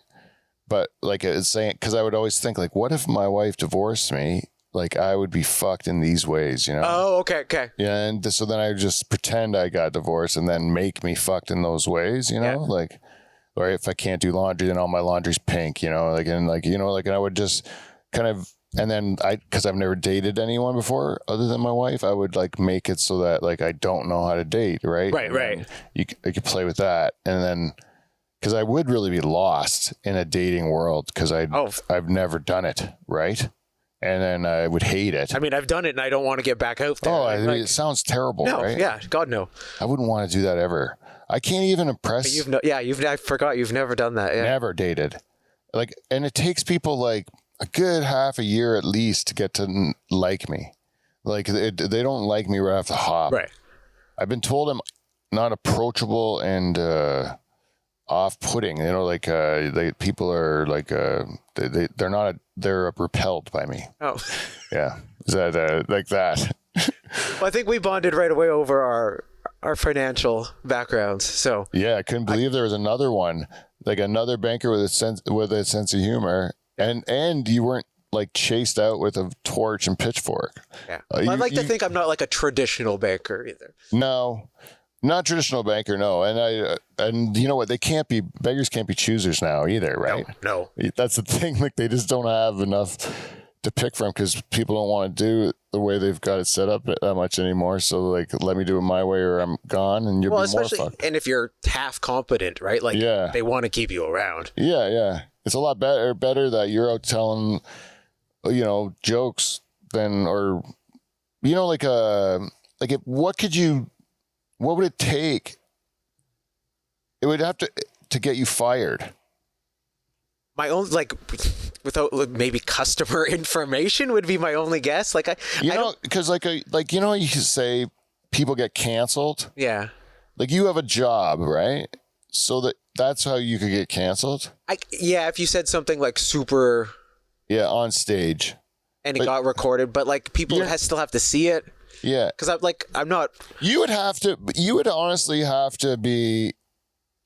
But like, it's saying, because I would always think, like, what if my wife divorced me? Like, I would be fucked in these ways, you know? Oh, okay. Yeah, and so then I would just pretend I got divorced and then make me fucked in those ways, you know? Yeah. Like, or if I can't do laundry, then all my laundry's pink, you know? Like, and like, you know, like, and I would just kind of, and then because I've never dated anyone before other than my wife, I would like make it so that like I don't know how to date, right? Right. You could play with that, and then because I would really be lost in a dating world because I've never done it, right? And then I would hate it. I mean, I've done it, and I don't want to get back out there. Oh, I mean, it sounds terrible, no, right? Yeah, God no. I wouldn't want to do that ever. I can't even impress. I forgot you've never done that. Yeah. Never dated, like, and it takes people like a good half a year at least to get to like me. Like, they don't like me right off the hop. Right. I've been told I'm not approachable and off-putting. You know, like people are like they're repelled by me. Oh. Yeah. Is that like that? Well, I think we bonded right away over our financial backgrounds. So yeah, I couldn't believe there was another one, like another banker with a sense of humor, and you weren't like chased out with a torch and pitchfork. Yeah, I'd like to think I'm not like a traditional banker either. No, not traditional banker. No, and you know what? Beggars can't be choosers now either, right? No. That's the thing. Like, they just don't have enough to pick from because people don't want to do it the way they've got it set up that much anymore. So like, let me do it my way or I'm gone, and you'll be more fucked. And if you're half competent, right? Like, they want to keep you around. Yeah. It's a lot better that you're out telling, you know, jokes than, or, you know, like what would it take? It would have to get you fired. My own, like, without maybe customer information would be my only guess. Like, because you know, you say people get canceled. Yeah. Like, you have a job, right? So that's how you could get canceled. If you said something like super. Yeah, on stage. And it got recorded, but like people still have to see it. Yeah. Because I'm not. You would honestly have to be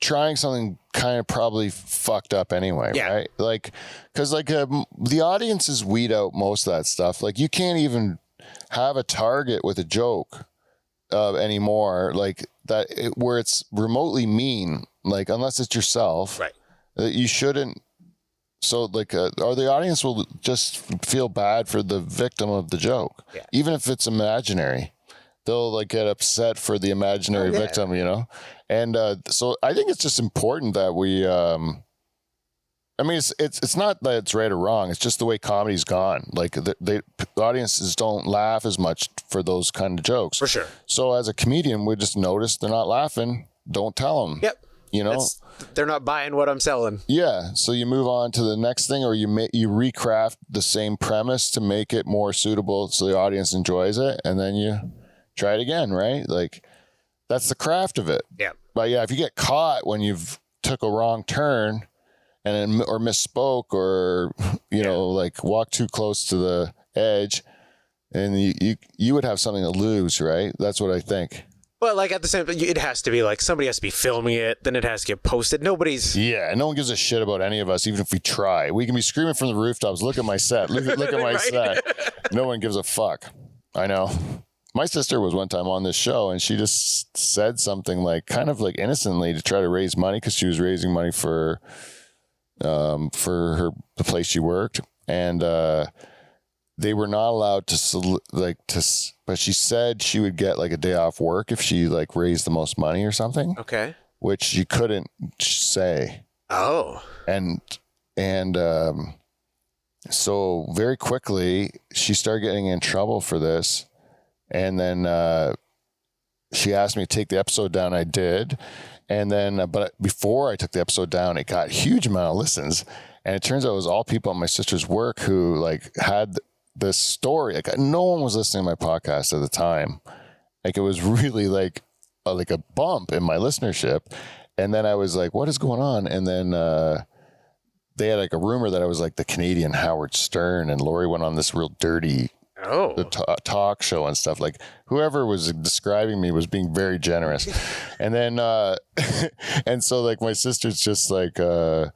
trying something kind of probably fucked up anyway, right? Like, because like the audiences weed out most of that stuff. Like, you can't even have a target with a joke anymore, like that, where it's remotely mean, like, unless it's yourself, right? You shouldn't. So like, or the audience will just feel bad for the victim of the joke, even if it's imaginary. They'll like get upset for the imaginary victim, you know? And so I think it's just important that we, I mean, it's not that it's right or wrong. It's just the way comedy's gone. Like, the audiences don't laugh as much for those kind of jokes. For sure. So as a comedian, we just notice they're not laughing. Don't tell them. Yep. You know? They're not buying what I'm selling. Yeah. So you move on to the next thing, or you recraft the same premise to make it more suitable so the audience enjoys it, and then you try it again, right? Like, that's the craft of it. Yeah. But yeah, if you get caught when you've took a wrong turn or misspoke, or, you know, like walk too close to the edge, and you would have something to lose, right? That's what I think. But like, at the same time, it has to be like somebody has to be filming it, then it has to get posted. Nobody's. Yeah, no one gives a shit about any of us, even if we try. We can be screaming from the rooftops, look at my set, look at my Right? set. No one gives a fuck. I know. My sister was one time on this show, and she just said something like, kind of like innocently, to try to raise money, because she was raising money for the place she worked. and they were not allowed to but she said she would get like a day off work if she like raised the most money or something. Okay. Which she couldn't say. Oh. And so very quickly she started getting in trouble for this. And then she asked me to take the episode down. I did. And then, but before I took the episode down, it got a huge amount of listens. And it turns out it was all people at my sister's work who like had this story. Like no one was listening to my podcast at the time. Like it was really like a bump in my listenership. And then I was like, what is going on? And then they had like a rumor that I was like the Canadian Howard Stern, and Lori went on this real dirty talk show and stuff. Like whoever was describing me was being very generous. And then and so like my sister's just like on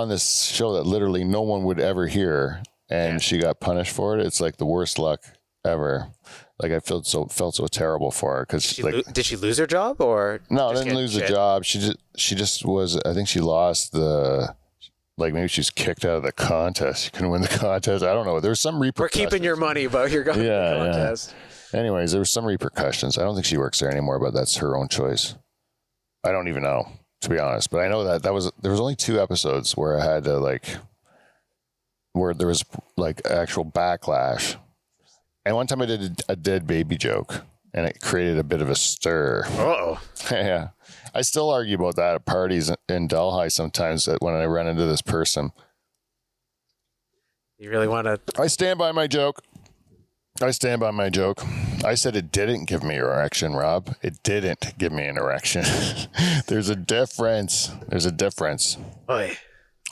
this show that literally no one would ever hear, and she got punished for it. It's like the worst luck ever. Like I felt so terrible for her because did she lose her job or no? Didn't lose the job. She just was. I think she lost maybe she's kicked out of the contest. She couldn't win the contest. I don't know. There was some repercussions. We're keeping your money, but you're going to the contest. Yeah. Anyways, there was some repercussions. I don't think she works there anymore, but that's her own choice. I don't even know, to be honest. But I know there was only 2 episodes where I had to where there was like actual backlash. And one time I did a dead baby joke, and it created a bit of a stir. Uh-oh. Yeah. I still argue about that at parties in Delhi sometimes when I run into this person. You really want to... I stand by my joke. I said it didn't give me an erection, Rob. It didn't give me an erection. There's a difference. Oy.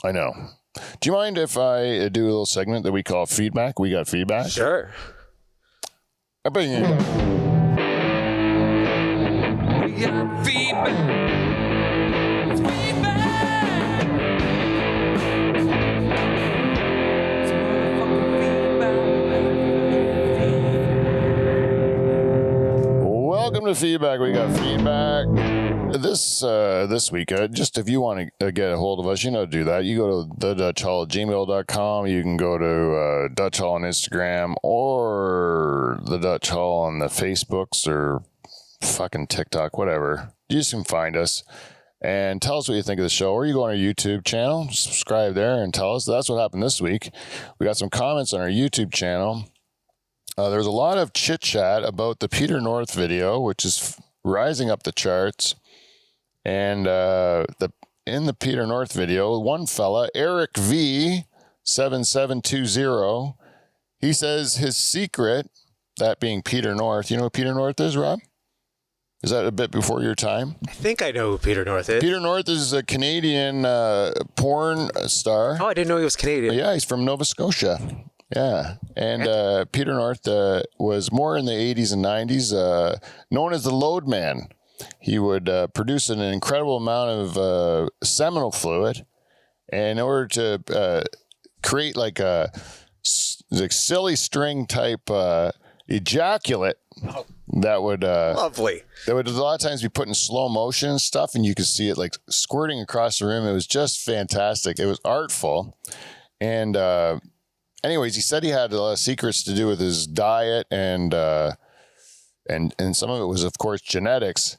I know. Do you mind if I do a little segment that we call feedback? We got feedback? Sure. I bring it. We got feedback. It's feedback. It's motherfucking feedback. Welcome to feedback. We got feedback. This week, just if you want to get a hold of us, you know, do that. You go to thedutchhall@gmail.com. You can go to Dutch Hall on Instagram or the Dutch Hall on the Facebooks or fucking TikTok, whatever. You just can find us and tell us what you think of the show, or you go on our YouTube channel, subscribe there and tell us. That's what happened this week. We got some comments on our YouTube channel. There's a lot of chit chat about the Peter North video, which is rising up the charts. And in the Peter North video, one fella, Eric V 7720, he says his secret, that being Peter North. You know what Peter North is, Rob? Is that a bit before your time? I think I know who Peter North is. Peter North is a Canadian porn star. Oh, I didn't know he was Canadian. Yeah, he's from Nova Scotia. Yeah. And Peter North was more in the 80s and 90s, known as the Load Man. He would produce an incredible amount of seminal fluid in order to create like a silly string type ejaculate that would lovely. That would a lot of times be put in slow motion and stuff, and you could see it like squirting across the room. It was just fantastic. It was artful. And anyways, he said he had a lot of secrets to do with his diet, and some of it was, of course, genetics.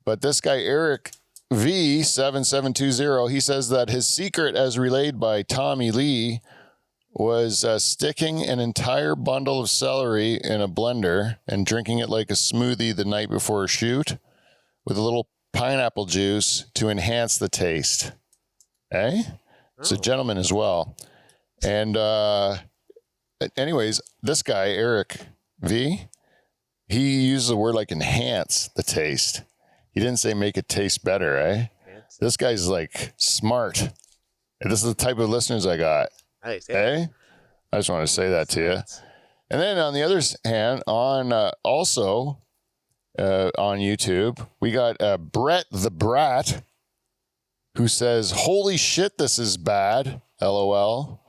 But this guy, Eric V 7720, he says that his secret, as relayed by Tommy Lee, was sticking an entire bundle of celery in a blender and drinking it like a smoothie the night before a shoot with a little pineapple juice to enhance the taste. Eh? It's a gentleman as well. And anyways, this guy, Eric V, he used the word like enhance the taste. He didn't say make it taste better, eh? This guy's like smart. And this is the type of listeners I got. Nice. Yeah. Eh? I just want to say that to you. And then on the other hand, on also on YouTube, we got Brett the Brat, who says, "Holy shit, this is bad. LOL.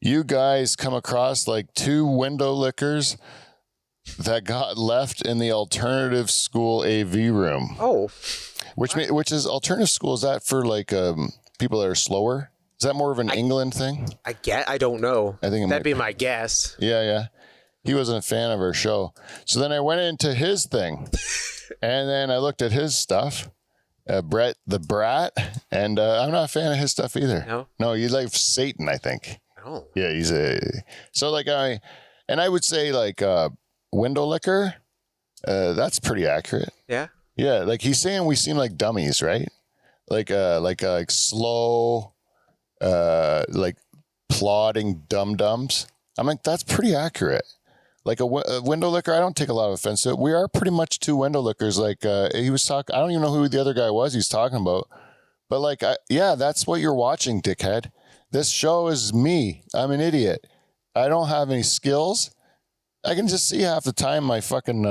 You guys come across like 2 window lickers that got left in the alternative school AV room." Oh. Which is alternative school? Is that for like people that are slower? Is that more of an England thing? I don't know. I think it that'd might be my guess. Yeah. He wasn't a fan of our show. So then I went into his thing and then I looked at his stuff, Brett the Brat, and I'm not a fan of his stuff either. No, you like Satan, I think. Oh. Yeah, so like I would say like window liquor, that's pretty accurate. Yeah. Yeah, like he's saying we seem like dummies, right? Like slow, like plodding dum-dums. I'm like, that's pretty accurate. Like a window licker, I don't take a lot of offense to it. We are pretty much two window lickers. Like he was talking, I don't even know who the other guy was he's talking about. But like, yeah, that's what you're watching, dickhead. This show is me. I'm an idiot. I don't have any skills. I can just see half the time my fucking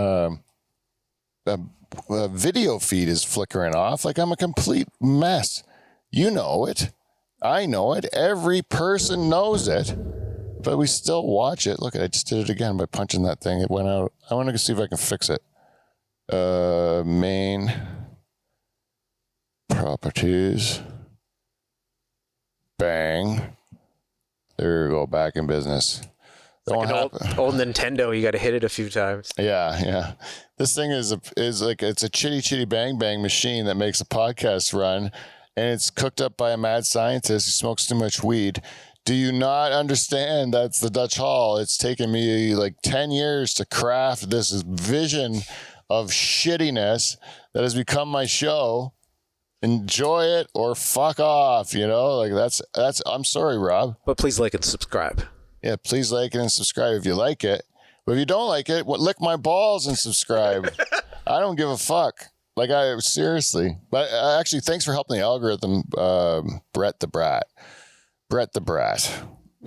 video feed is flickering off. Like I'm a complete mess. You know it. I know it. Every person knows it. But we still watch it. Look, I just did it again by punching that thing. It went out. I want to see if I can fix it. Main properties. Bang. There you go. Back in business. Like an old Nintendo. You got to hit it a few times. Yeah. This thing is like it's a chitty chitty bang bang machine that makes a podcast run, and it's cooked up by a mad scientist who smokes too much weed. Do you not understand that's the Dutch Hall? It's taken me like 10 years to craft this vision of shittiness that has become my show. Enjoy it or fuck off, you know? Like that's I'm sorry, Rob. But please like and subscribe. Yeah, please like it and subscribe if you like it. But if you don't like it, lick my balls and subscribe. I don't give a fuck. Like seriously. But actually, thanks for helping the algorithm, Brett the Brat.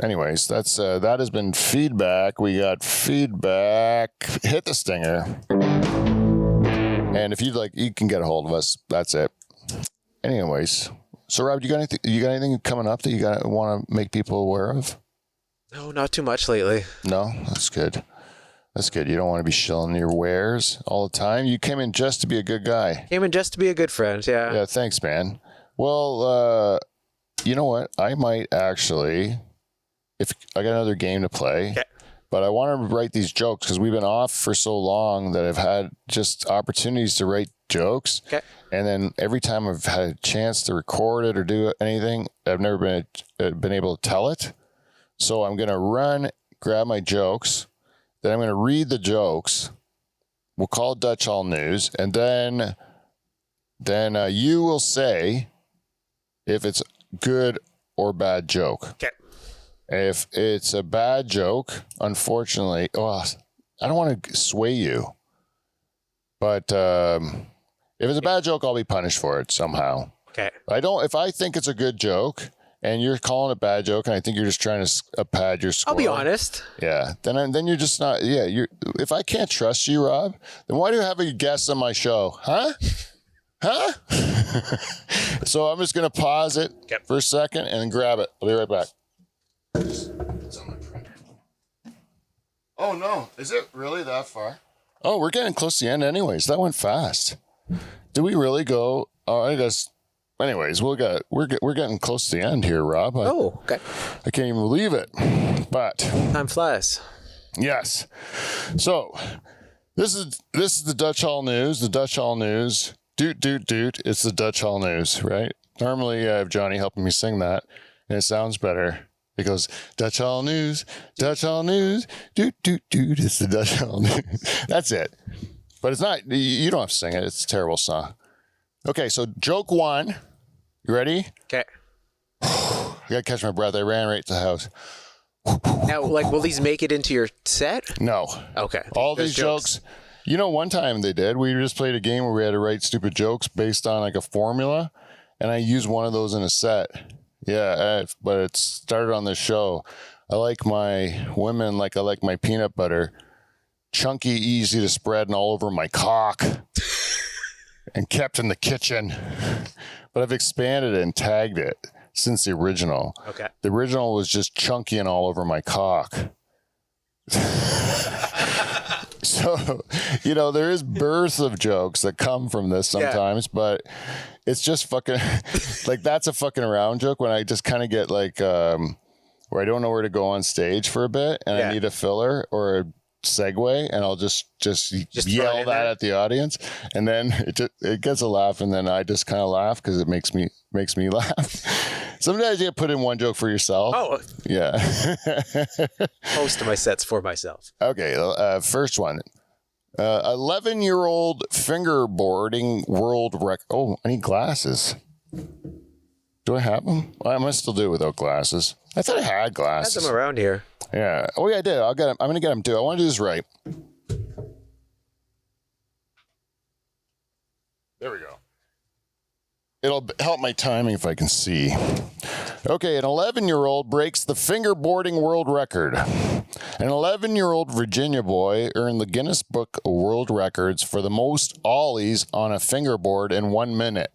Anyways, that has been feedback. We got feedback. Hit the stinger. And if you'd like, you can get a hold of us. That's it. Anyways, so Rob, you got anything coming up that you want to make people aware of? No, not too much lately. No, that's good. That's good. You don't want to be shilling your wares all the time. You came in just to be a good guy. Came in just to be a good friend. Yeah. Yeah. Thanks, man. Well, you know what? I might actually, if I got another game to play, okay. But I want to write these jokes because we've been off for so long that I've had just opportunities to write jokes. Okay. And then every time I've had a chance to record it or do anything, I've never been able to tell it. So I'm going to grab my jokes, then I'm going to read the jokes. We'll call it Dutch Hall News. And then you will say if it's good or bad joke. Okay. If it's a bad joke, unfortunately, I don't want to sway you, but if it's a bad joke, I'll be punished for it somehow. Okay. If I think it's a good joke and you're calling it a bad joke, and I think you're just trying to pad your score. I'll be honest. Yeah. Then you're just not. Yeah. If I can't trust you, Rob, then why do you have a guest on my show? Huh? So I'm just going to pause it for a second and grab it. I'll be right back. It's on my printer. Oh, no. Is it really that far? Oh, we're getting close to the end anyways. That went fast. Did we really go? Oh, I guess. Anyways, we're getting close to the end here, Rob. Okay. I can't even believe it. But time flies. Yes. So this is the Dutch Hall News. The Dutch Hall News. Doot, doot, doot. It's the Dutch Hall News, right? Normally I have Johnny helping me sing that, and it sounds better. It goes, Dutch Hall News, Dutch Hall News, doot, doot, doot. It's the Dutch Hall News. That's it. But it's not, you don't have to sing it. It's a terrible song. Okay, so joke one. You ready? Okay. I got to catch my breath. I ran right to the house. Now, will these make it into your set? No. Okay. All these jokes. One time they did. We just played a game where we had to write stupid jokes based on like a formula, and I used one of those in a set. Yeah, but it started on this show. I like my women like I like my peanut butter. Chunky, easy to spread, and all over my cock. And kept in the kitchen. But I've expanded it and tagged it since the original. Okay. The original was just chunky and all over my cock. So, there is birth of jokes that come from this sometimes, but it's just fucking like that's a fucking around joke when I just kind of get like where I don't know where to go on stage for a bit and I need a filler or a segue, and I'll just yell that at the audience, and then it gets a laugh, and then I just kind of laugh because it makes me laugh. Sometimes you put in one joke for yourself. Oh, yeah. Most of my sets for myself. Okay, first one. 11-year-old fingerboarding world record. Oh, I need glasses. Do I have them? Well, I must still do it without glasses. I thought I had I had glasses. them around here. Yeah. Oh, yeah, I did. I'll get them. I'm going to get them too. I want to do this right. There we go. It'll help my timing if I can see. Okay, an 11-year-old breaks the fingerboarding world record. An 11-year-old Virginia boy earned the Guinness Book of World Records for the most ollies on a fingerboard in 1 minute.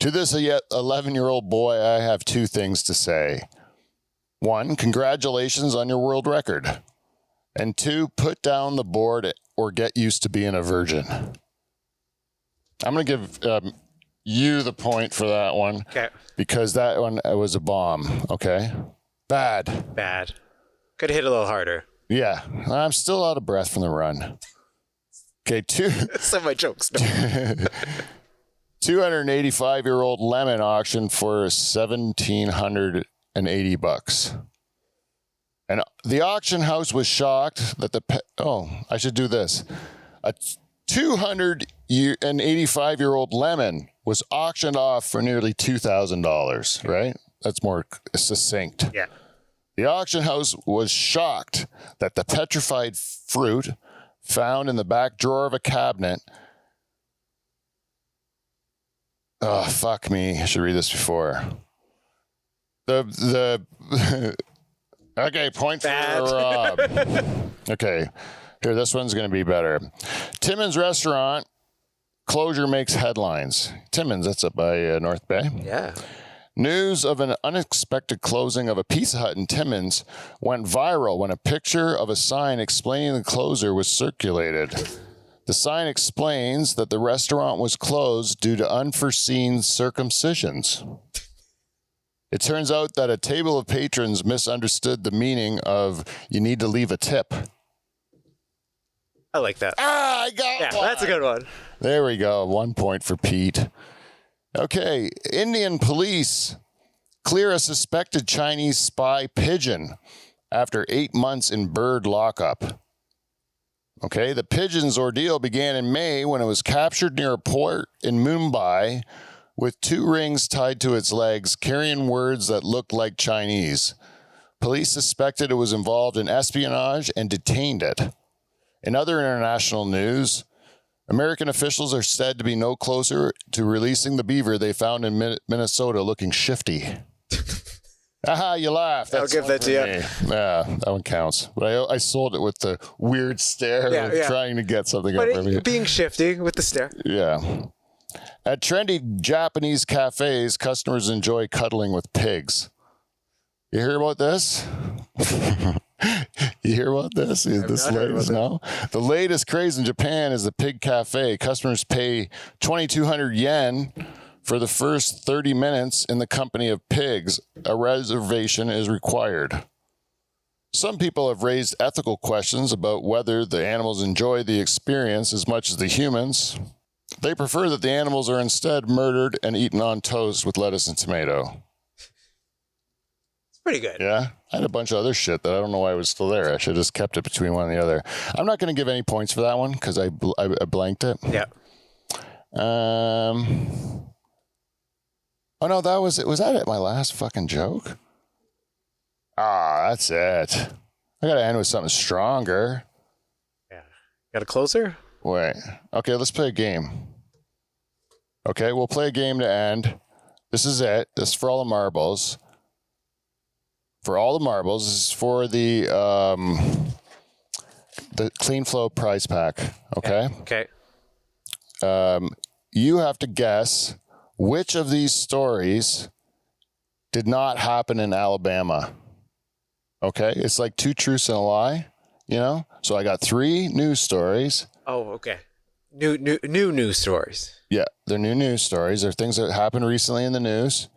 To this yet 11-year-old boy, I have two things to say. One, congratulations on your world record. And two, put down the board or get used to being a virgin. I'm going to give you the point for that one. Okay. Because that one was a bomb. Okay. Bad. Could have hit a little harder. Yeah. I'm still out of breath from the run. Okay. Some of my jokes. No. 285-year-old lemon auction for $1,780. And the auction house was shocked that I should do this. A 285-year-old lemon was auctioned off for nearly $2,000, right? That's more succinct. Yeah. The auction house was shocked that the petrified fruit found in the back drawer of a cabinet. Oh, fuck me. I should read this before. Okay, point for Rob. Okay. Here, this one's going to be better. Timmins Restaurant closure makes headlines. Timmins, that's up by North Bay. Yeah. News of an unexpected closing of a Pizza Hut in Timmins went viral when a picture of a sign explaining the closure was circulated. The sign explains that the restaurant was closed due to unforeseen circumcisions. It turns out that a table of patrons misunderstood the meaning of you need to leave a tip. I like that. I got one. That's a good one. There we go. 1 point for Pete. Okay. Indian police clear a suspected Chinese spy pigeon after 8 months in bird lockup. Okay. The pigeon's ordeal began in May when it was captured near a port in Mumbai with 2 rings tied to its legs, carrying words that looked like Chinese. Police suspected it was involved in espionage and detained it. In other international news, American officials are said to be no closer to releasing the beaver they found in Minnesota looking shifty. Aha, you laughed. I'll give that to you. Yeah, that one counts. But I sold it with the weird stare of trying to get something up from you. Being shifty with the stare. Yeah. At trendy Japanese cafes, customers enjoy cuddling with pigs. You hear about this? You hear about this? This latest? No. The latest craze in Japan is the pig cafe. Customers pay 2,200 yen for the first 30 minutes in the company of pigs. A reservation is required. Some people have raised ethical questions about whether the animals enjoy the experience as much as the humans. They prefer that the animals are instead murdered and eaten on toast with lettuce and tomato. It's pretty good. Yeah? I had a bunch of other shit that I don't know why it was still there. I should have just kept it between one and the other. I'm not going to give any points for that one because I blanked it. Yeah. Oh, no, that was it. Was that it? My last fucking joke? That's it. I got to end with something stronger. Yeah. Got a closer? Wait. Okay, let's play a game. Okay, we'll play a game to end. This is it. This is for all the marbles. For all the marbles. This is for the Clean Flow prize pack. Okay? Okay. You have to guess which of these stories did not happen in Alabama. Okay? It's like 2 truths and a lie. You know, so I got 3 news stories. Oh, okay. New news stories. Yeah, they're new news stories. They're things that happened recently in the news.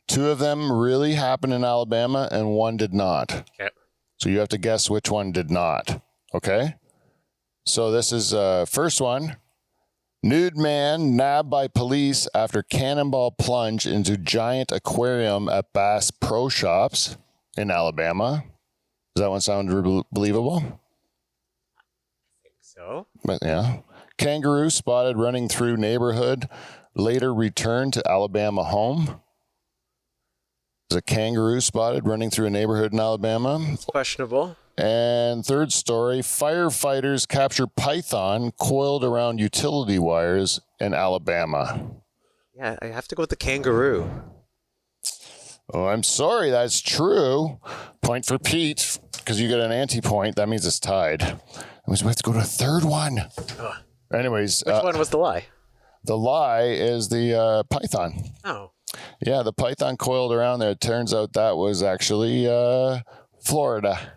2 of them really happened in Alabama, and 1 did not. Okay. So you have to guess which one did not. Okay. So this is first one. Nude man nabbed by police after cannonball plunge into giant aquarium at Bass Pro Shops in Alabama. Does that one sound believable? So But yeah. Kangaroo spotted running through neighborhood, later returned to Alabama home. There's a kangaroo spotted running through a neighborhood in Alabama. it's questionable. And third story, firefighters capture python coiled around utility wires in Alabama. Yeah, I have to go with the kangaroo. Oh, I'm sorry, that's true. Point for Pete, because you get an anti-point. That means it's tied. And we have to go to a third one. Ugh. Anyways, Which one was the lie? the lie is the python. Oh. Yeah, the python coiled around there. It turns out that was actually Florida.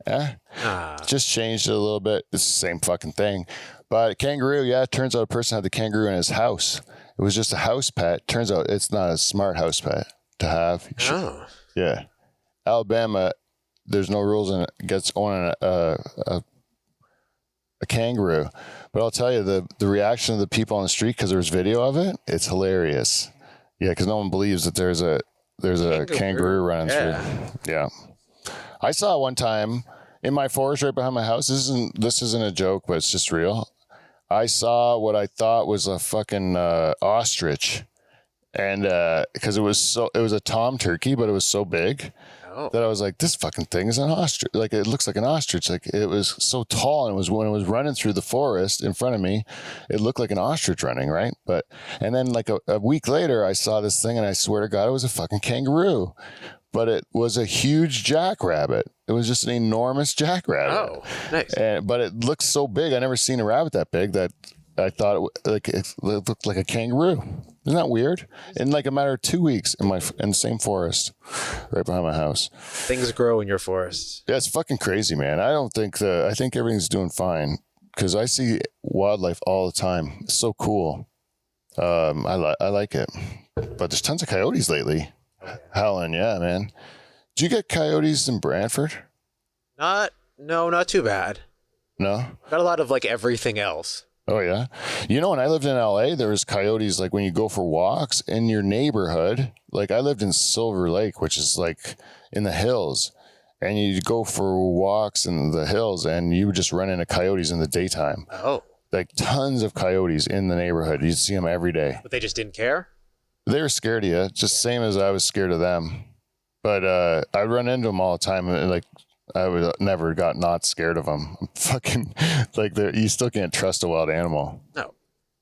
Yeah, just changed it a little bit. It's the same fucking thing. But kangaroo, yeah, it turns out a person had the kangaroo in his house. It was just a house pet. Turns out it's not a smart house pet to have. Oh. Yeah. Alabama, there's no rules in it. Gets owning a kangaroo. But I'll tell you, the reaction of the people on the street, because there's video of it, it's hilarious. Yeah, because no one believes that there's a kangaroo running through. Yeah. I saw one time in my forest right behind my house. This isn't a joke, but it's just real. I saw what I thought was a fucking ostrich, and because it was a tom turkey, but it was so big that I was like, this fucking thing is an ostrich. Like, it looks like an ostrich. Like, it was so tall, and when it was running through the forest in front of me, it looked like an ostrich running, right? And then like a week later, I saw this thing, and I swear to God, it was a fucking kangaroo. But it was a huge jackrabbit. It was just an enormous jackrabbit. Oh, nice. But it looked so big. I never seen a rabbit that big that I thought it looked like a kangaroo. Isn't that weird? In like a matter of 2 weeks in the same forest, right behind my house. Things grow in your forests. Yeah, it's fucking crazy, man. I think everything's doing fine because I see wildlife all the time. It's so cool. I like it. But there's tons of coyotes lately. Howling, yeah, man. Did you get coyotes in Brantford? Not too bad. No? Got a lot of like everything else. Oh, yeah. You know, when I lived in LA, there was coyotes, like when you go for walks in your neighborhood. Like, I lived in Silver Lake, which is like in the hills. And you go for walks in the hills and you would just run into coyotes in the daytime. Oh. Like tons of coyotes in the neighborhood. You'd see them every day. But they just didn't care? They were scared of you, just same as I was scared of them. But I run into them all the time, and like I would never got not scared of them. Fucking like you still can't trust a wild animal. No.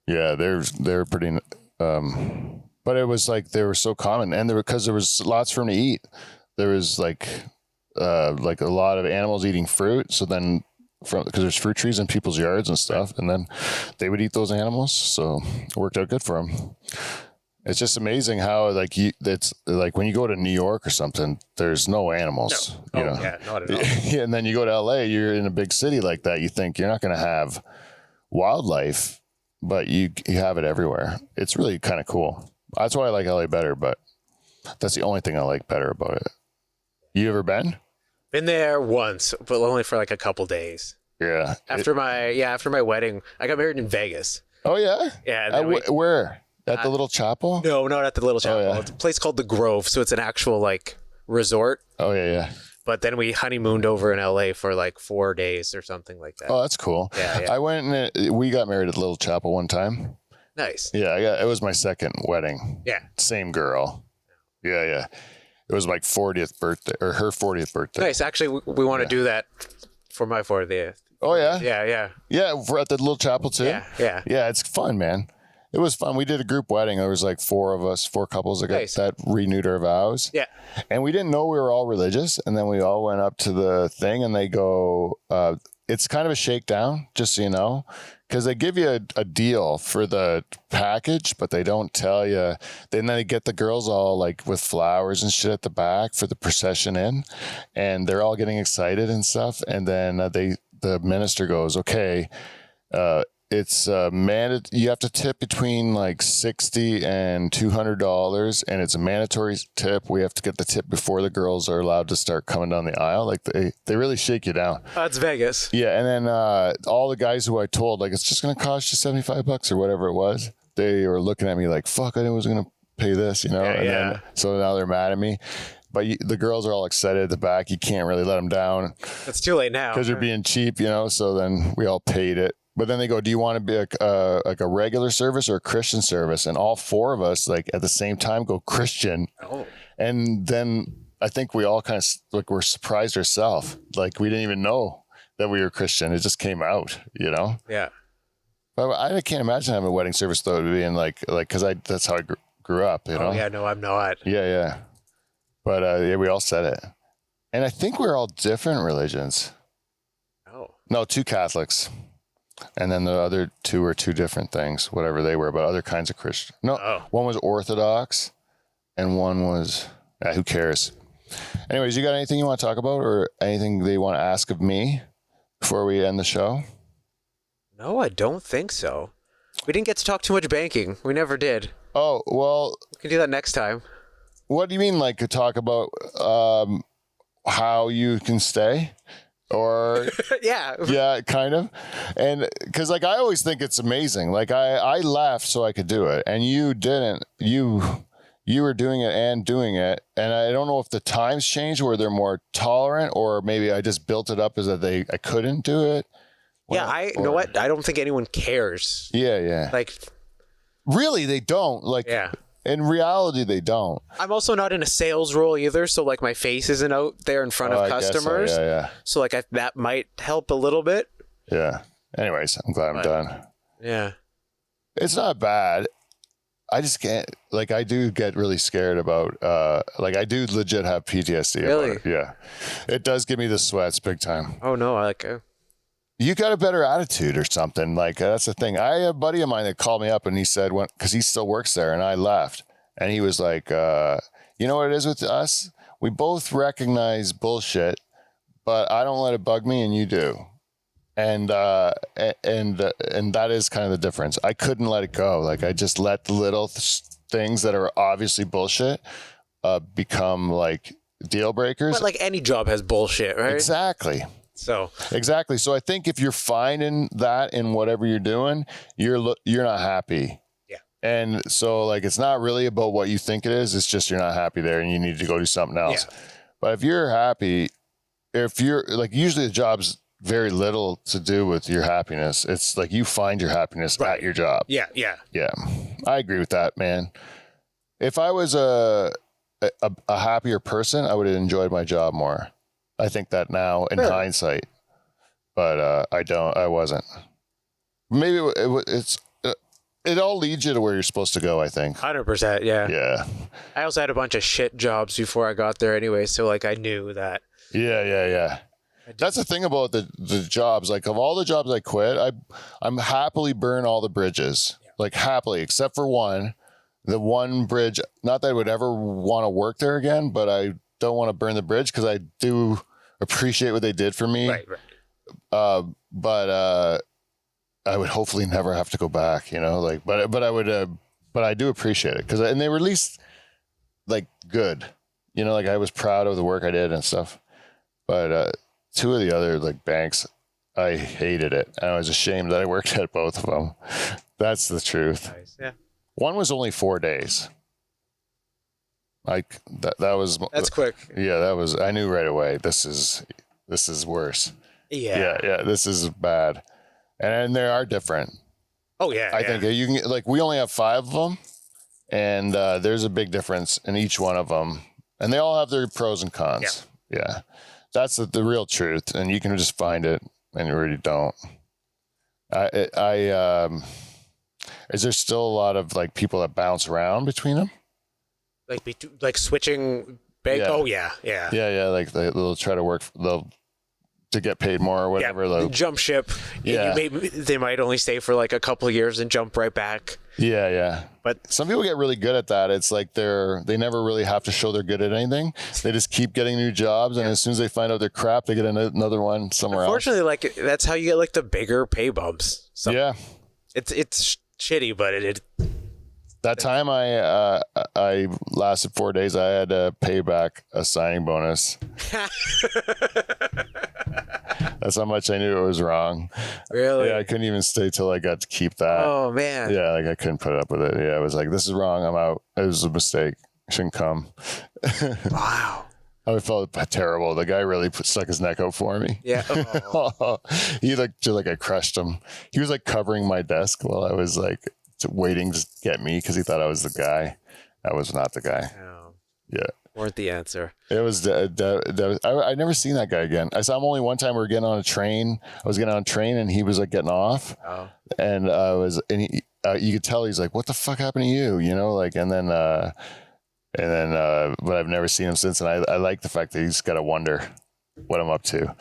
Yeah, they're pretty. But it was like they were so common, and because there was lots for them to eat. There was like a lot of animals eating fruit. So then, because there's fruit trees in people's yards and stuff, and then they would eat those animals. So it worked out good for them. It's just amazing how it's like when you go to New York or something, there's no animals. No. You know? Yeah, not at all. Yeah, and then you go to LA, you're in a big city like that. You think you're not going to have wildlife, but you have it everywhere. It's really kind of cool. That's why I like LA better, but that's the only thing I like better about it. You ever been? Been there once, but only for like a couple days. Yeah. After my wedding, I got married in Vegas. Oh yeah. Yeah. And then where? At the little chapel? No, not at the little chapel. yeah. It's a place called the Grove, so it's an actual like resort. Oh yeah. But then we honeymooned over in LA for like 4 days or something like that. Oh, that's cool. Yeah. I went and we got married at the little chapel one time. Nice. Yeah, it was my second wedding. Yeah. Same girl. Yeah. It was like 40th birthday, or her 40th birthday. Nice. Actually, we want to do that for my 40th. Oh yeah. Yeah. Yeah, we're at the little chapel too. Yeah. Yeah, it's fun, man. It was fun. We did a group wedding. There was like 4 of us, 4 couples that renewed our vows. Yeah. And we didn't know we were all religious. And then we all went up to the thing and they go, it's kind of a shakedown, just so you know, because they give you a deal for the package, but they don't tell you. Then they get the girls all like with flowers and shit at the back for the procession in, and they're all getting excited and stuff. And then the minister goes, okay, it's you have to tip between like $60 and $200, and it's a mandatory tip. We have to get the tip before the girls are allowed to start coming down the aisle. Like they really shake you down. That's Vegas. Yeah, and then all the guys who I told, like, it's just gonna cost you $75 or whatever it was, they were looking at me like, fuck, I was gonna pay this, you know. Then, so now they're mad at me. But the girls are all excited at the back. You can't really let them down. It's too late now because you're being cheap, you know. So then we all paid it. But then they go, do you want to be like a regular service or a Christian service? And all four of us, like at the same time, go Christian. Oh. And then I think we all kind of like were surprised ourselves. Like we didn't even know that we were Christian. It just came out, you know? Yeah. But I can't imagine having a wedding service though, being like, cause that's how I grew up, you know? Oh yeah, no, I'm not. Yeah. But yeah, we all said it. And I think we're all different religions. Oh. No, 2 Catholics. And then the other 2 were 2 different things, whatever they were, but other kinds of Christian. No, one was Orthodox and one was, who cares? Anyways, you got anything you want to talk about or anything they want to ask of me before we end the show? No, I don't think so. We didn't get to talk too much banking. We never did. Oh, well. We can do that next time. What do you mean, like, to talk about how you can stay? Or yeah, kind of. And because like I always think it's amazing. Like I left so I could do it, and you didn't. You were doing it and doing it, and I don't know if the times changed where they're more tolerant, or maybe I just built it up as that I couldn't do it. You know what? I don't think anyone cares. Yeah. Like, really, they don't. Like, yeah. In reality, they don't. I'm also not in a sales role either, so like my face isn't out there in front of customers. So, yeah. So like that might help a little bit. Yeah. Anyways, I'm glad I'm done. Yeah. It's not bad. I just can't. Like, I do get really scared about. Like, I do legit have PTSD. Really? About it. Yeah. It does give me the sweats big time. Oh no! You got a better attitude or something. Like, that's the thing. I had a buddy of mine that called me up and he said, because he still works there and I left. And he was like, you know what it is with us? We both recognize bullshit, but I don't let it bug me and you do. And that is kind of the difference. I couldn't let it go. Like, I just let the little things that are obviously bullshit become like deal breakers. But like any job has bullshit, right? Exactly. Exactly. So I think if you're finding that in whatever you're doing, you're not happy. Yeah. And so like, it's not really about what you think it is. It's just, you're not happy there and you need to go do something else. Yeah. But if you're happy, if you're like, usually the job's very little to do with your happiness. It's like you find your happiness at your job. Yeah. I agree with that, man. If I was a happier person, I would have enjoyed my job more. I think that now in hindsight, but I wasn't. Maybe it all leads you to where you're supposed to go, I think. 100%. Yeah. Yeah. I also had a bunch of shit jobs before I got there anyway. So like I knew that. Yeah. That's the thing about the jobs. Like, of all the jobs I quit, I'm happily burn all the bridges. Yeah. Like, happily, except for one. The one bridge, not that I would ever want to work there again, but I don't want to burn the bridge because I do appreciate what they did for me. Right. But I would hopefully never have to go back, you know, like, but I would, but I do appreciate it and they were at least like good, you know, like I was proud of the work I did and stuff, but 2 of the other like banks, I hated it. And I was ashamed that I worked at both of them. That's the truth. Nice. Yeah. One was only 4 days. Like that's quick. Yeah, I knew right away. This is worse. Yeah. This is bad. And they are different. Oh yeah. I think you can, like, we only have 5 of them and there's a big difference in each one of them and they all have their pros and cons. Yeah. That's the real truth. And you can just find it and you really don't. Is there still a lot of like people that bounce around between them? Like switching bank. Yeah. Oh yeah. Like they'll try to work. They'll to get paid more or whatever. Yeah, jump ship. Yeah. They might only stay for like a couple of years and jump right back. Yeah. But some people get really good at that. It's like they never really have to show they're good at anything. They just keep getting new jobs, and as soon as they find out they're crap, they get another one somewhere else. Unfortunately, like that's how you get like the bigger pay bumps. So Yeah. It's shitty, but it That time I lasted 4 days, I had to pay back a signing bonus. That's how much I knew it was wrong. really. Yeah, I couldn't even stay till I got to keep that. Oh man. Yeah, like I couldn't put up with it. Yeah, I was like, this is wrong. I'm out. It was a mistake. I shouldn't come. Wow. I felt terrible. The guy really stuck his neck out for me. Yeah. Oh. He looked just like I crushed him. He was like covering my desk while I was like waiting to get me because he thought I was the guy. I was not the guy. Oh, Yeah. weren't the answer. It was, I never seen that guy again. I saw him only one time. We were getting on a train. I was getting on a train and he was like getting off. Oh. And you could tell he's like, what the fuck happened to you? You know, like, but I've never seen him since. And I like the fact that he's got to wonder what I'm up to.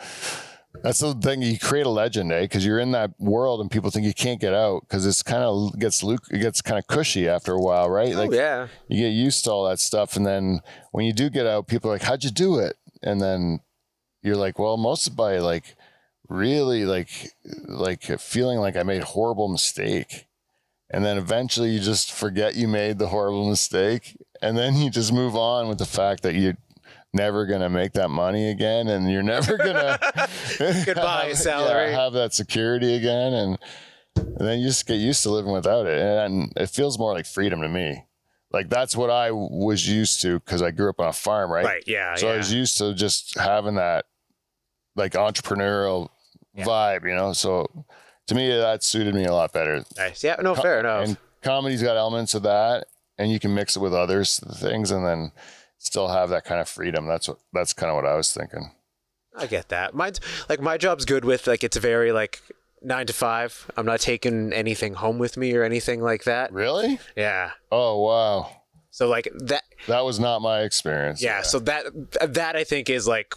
That's the thing. You create a legend, because you're in that world and people think you can't get out because it gets kind of cushy after a while, right? Oh, yeah. You get used to all that stuff. And then when you do get out, people are like, how'd you do it? And then you're like, well, most by like really like feeling like I made a horrible mistake. And then eventually you just forget you made the horrible mistake. And then you just move on with the fact that you're never going to make that money again. And you're never going to Goodbye, salary. have that security again. And then you just get used to living without it. And it feels more like freedom to me. Like that's what I was used to because I grew up on a farm, right? Right. Yeah. So I was used to just having that like entrepreneurial vibe, you know? So to me, that suited me a lot better. Nice. Yeah. No, fair enough. And comedy's got elements of that, and you can mix it with other things and then still have that kind of freedom. That's kind of what I was thinking. I get that. My job's good with like, it's very like 9 to 5. I'm not taking anything home with me or anything like that. Really? Yeah. Oh, wow. So like that was not my experience. Yeah. So that I think is like,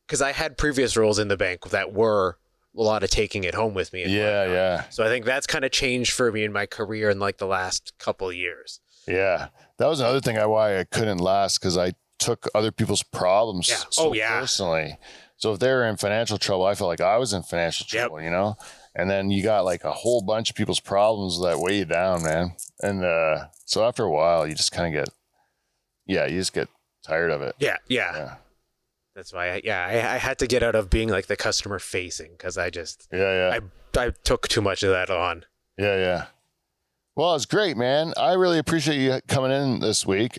cause I had previous roles in the bank that were a lot of taking it home with me. Yeah. So I think that's kind of changed for me in my career in like the last couple of years. Yeah. That was another thing why I couldn't last, because I took other people's problems personally. So if they were in financial trouble, I felt like I was in financial trouble, you know? And then you got like a whole bunch of people's problems that weigh you down, man. And so after a while, you just kind of you just get tired of it. Yeah. That's why I had to get out of being like the customer facing, because I just I took too much of that on. Yeah. Well, it's great, man. I really appreciate you coming in this week.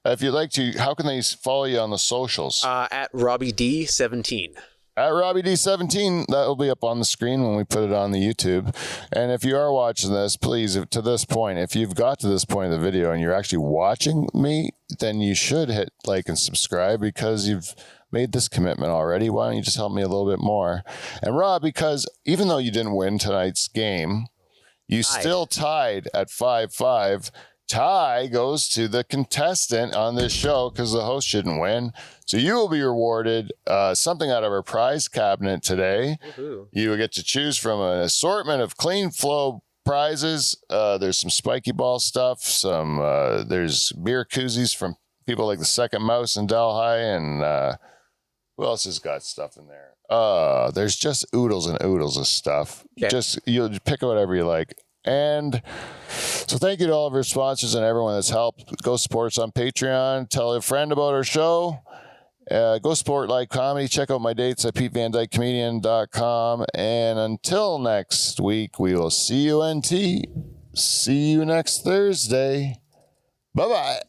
If you'd like to, how can they follow you on the socials? At Robbie D17. At Robbie D17, that'll be up on the screen when we put it on the YouTube. And if you are watching this, please, to this point, if you've got to this point of the video and you're actually watching me, then you should hit like and subscribe, because you've made this commitment already. Why don't you just help me a little bit more? And Rob, because even though you didn't win tonight's game, you still tied at 5-5. Tie goes to the contestant on this show because the host shouldn't win. So you will be rewarded something out of our prize cabinet today. Woohoo. You will get to choose from an assortment of clean flow prizes. There's some spiky ball stuff. There's beer koozies from people like the Second Mouse in Delhi, and who else has got stuff in there? There's just oodles and oodles of stuff. Yeah. You'll pick whatever you like. And so thank you to all of our sponsors and everyone that's helped. Go support us on Patreon. Tell a friend about our show. Go support Live Comedy. Check out my dates at PeteVanDykeComedian.com. And until next week, we will see you NT. See you next Thursday. Bye-bye.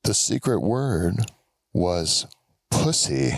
The secret word was pussy.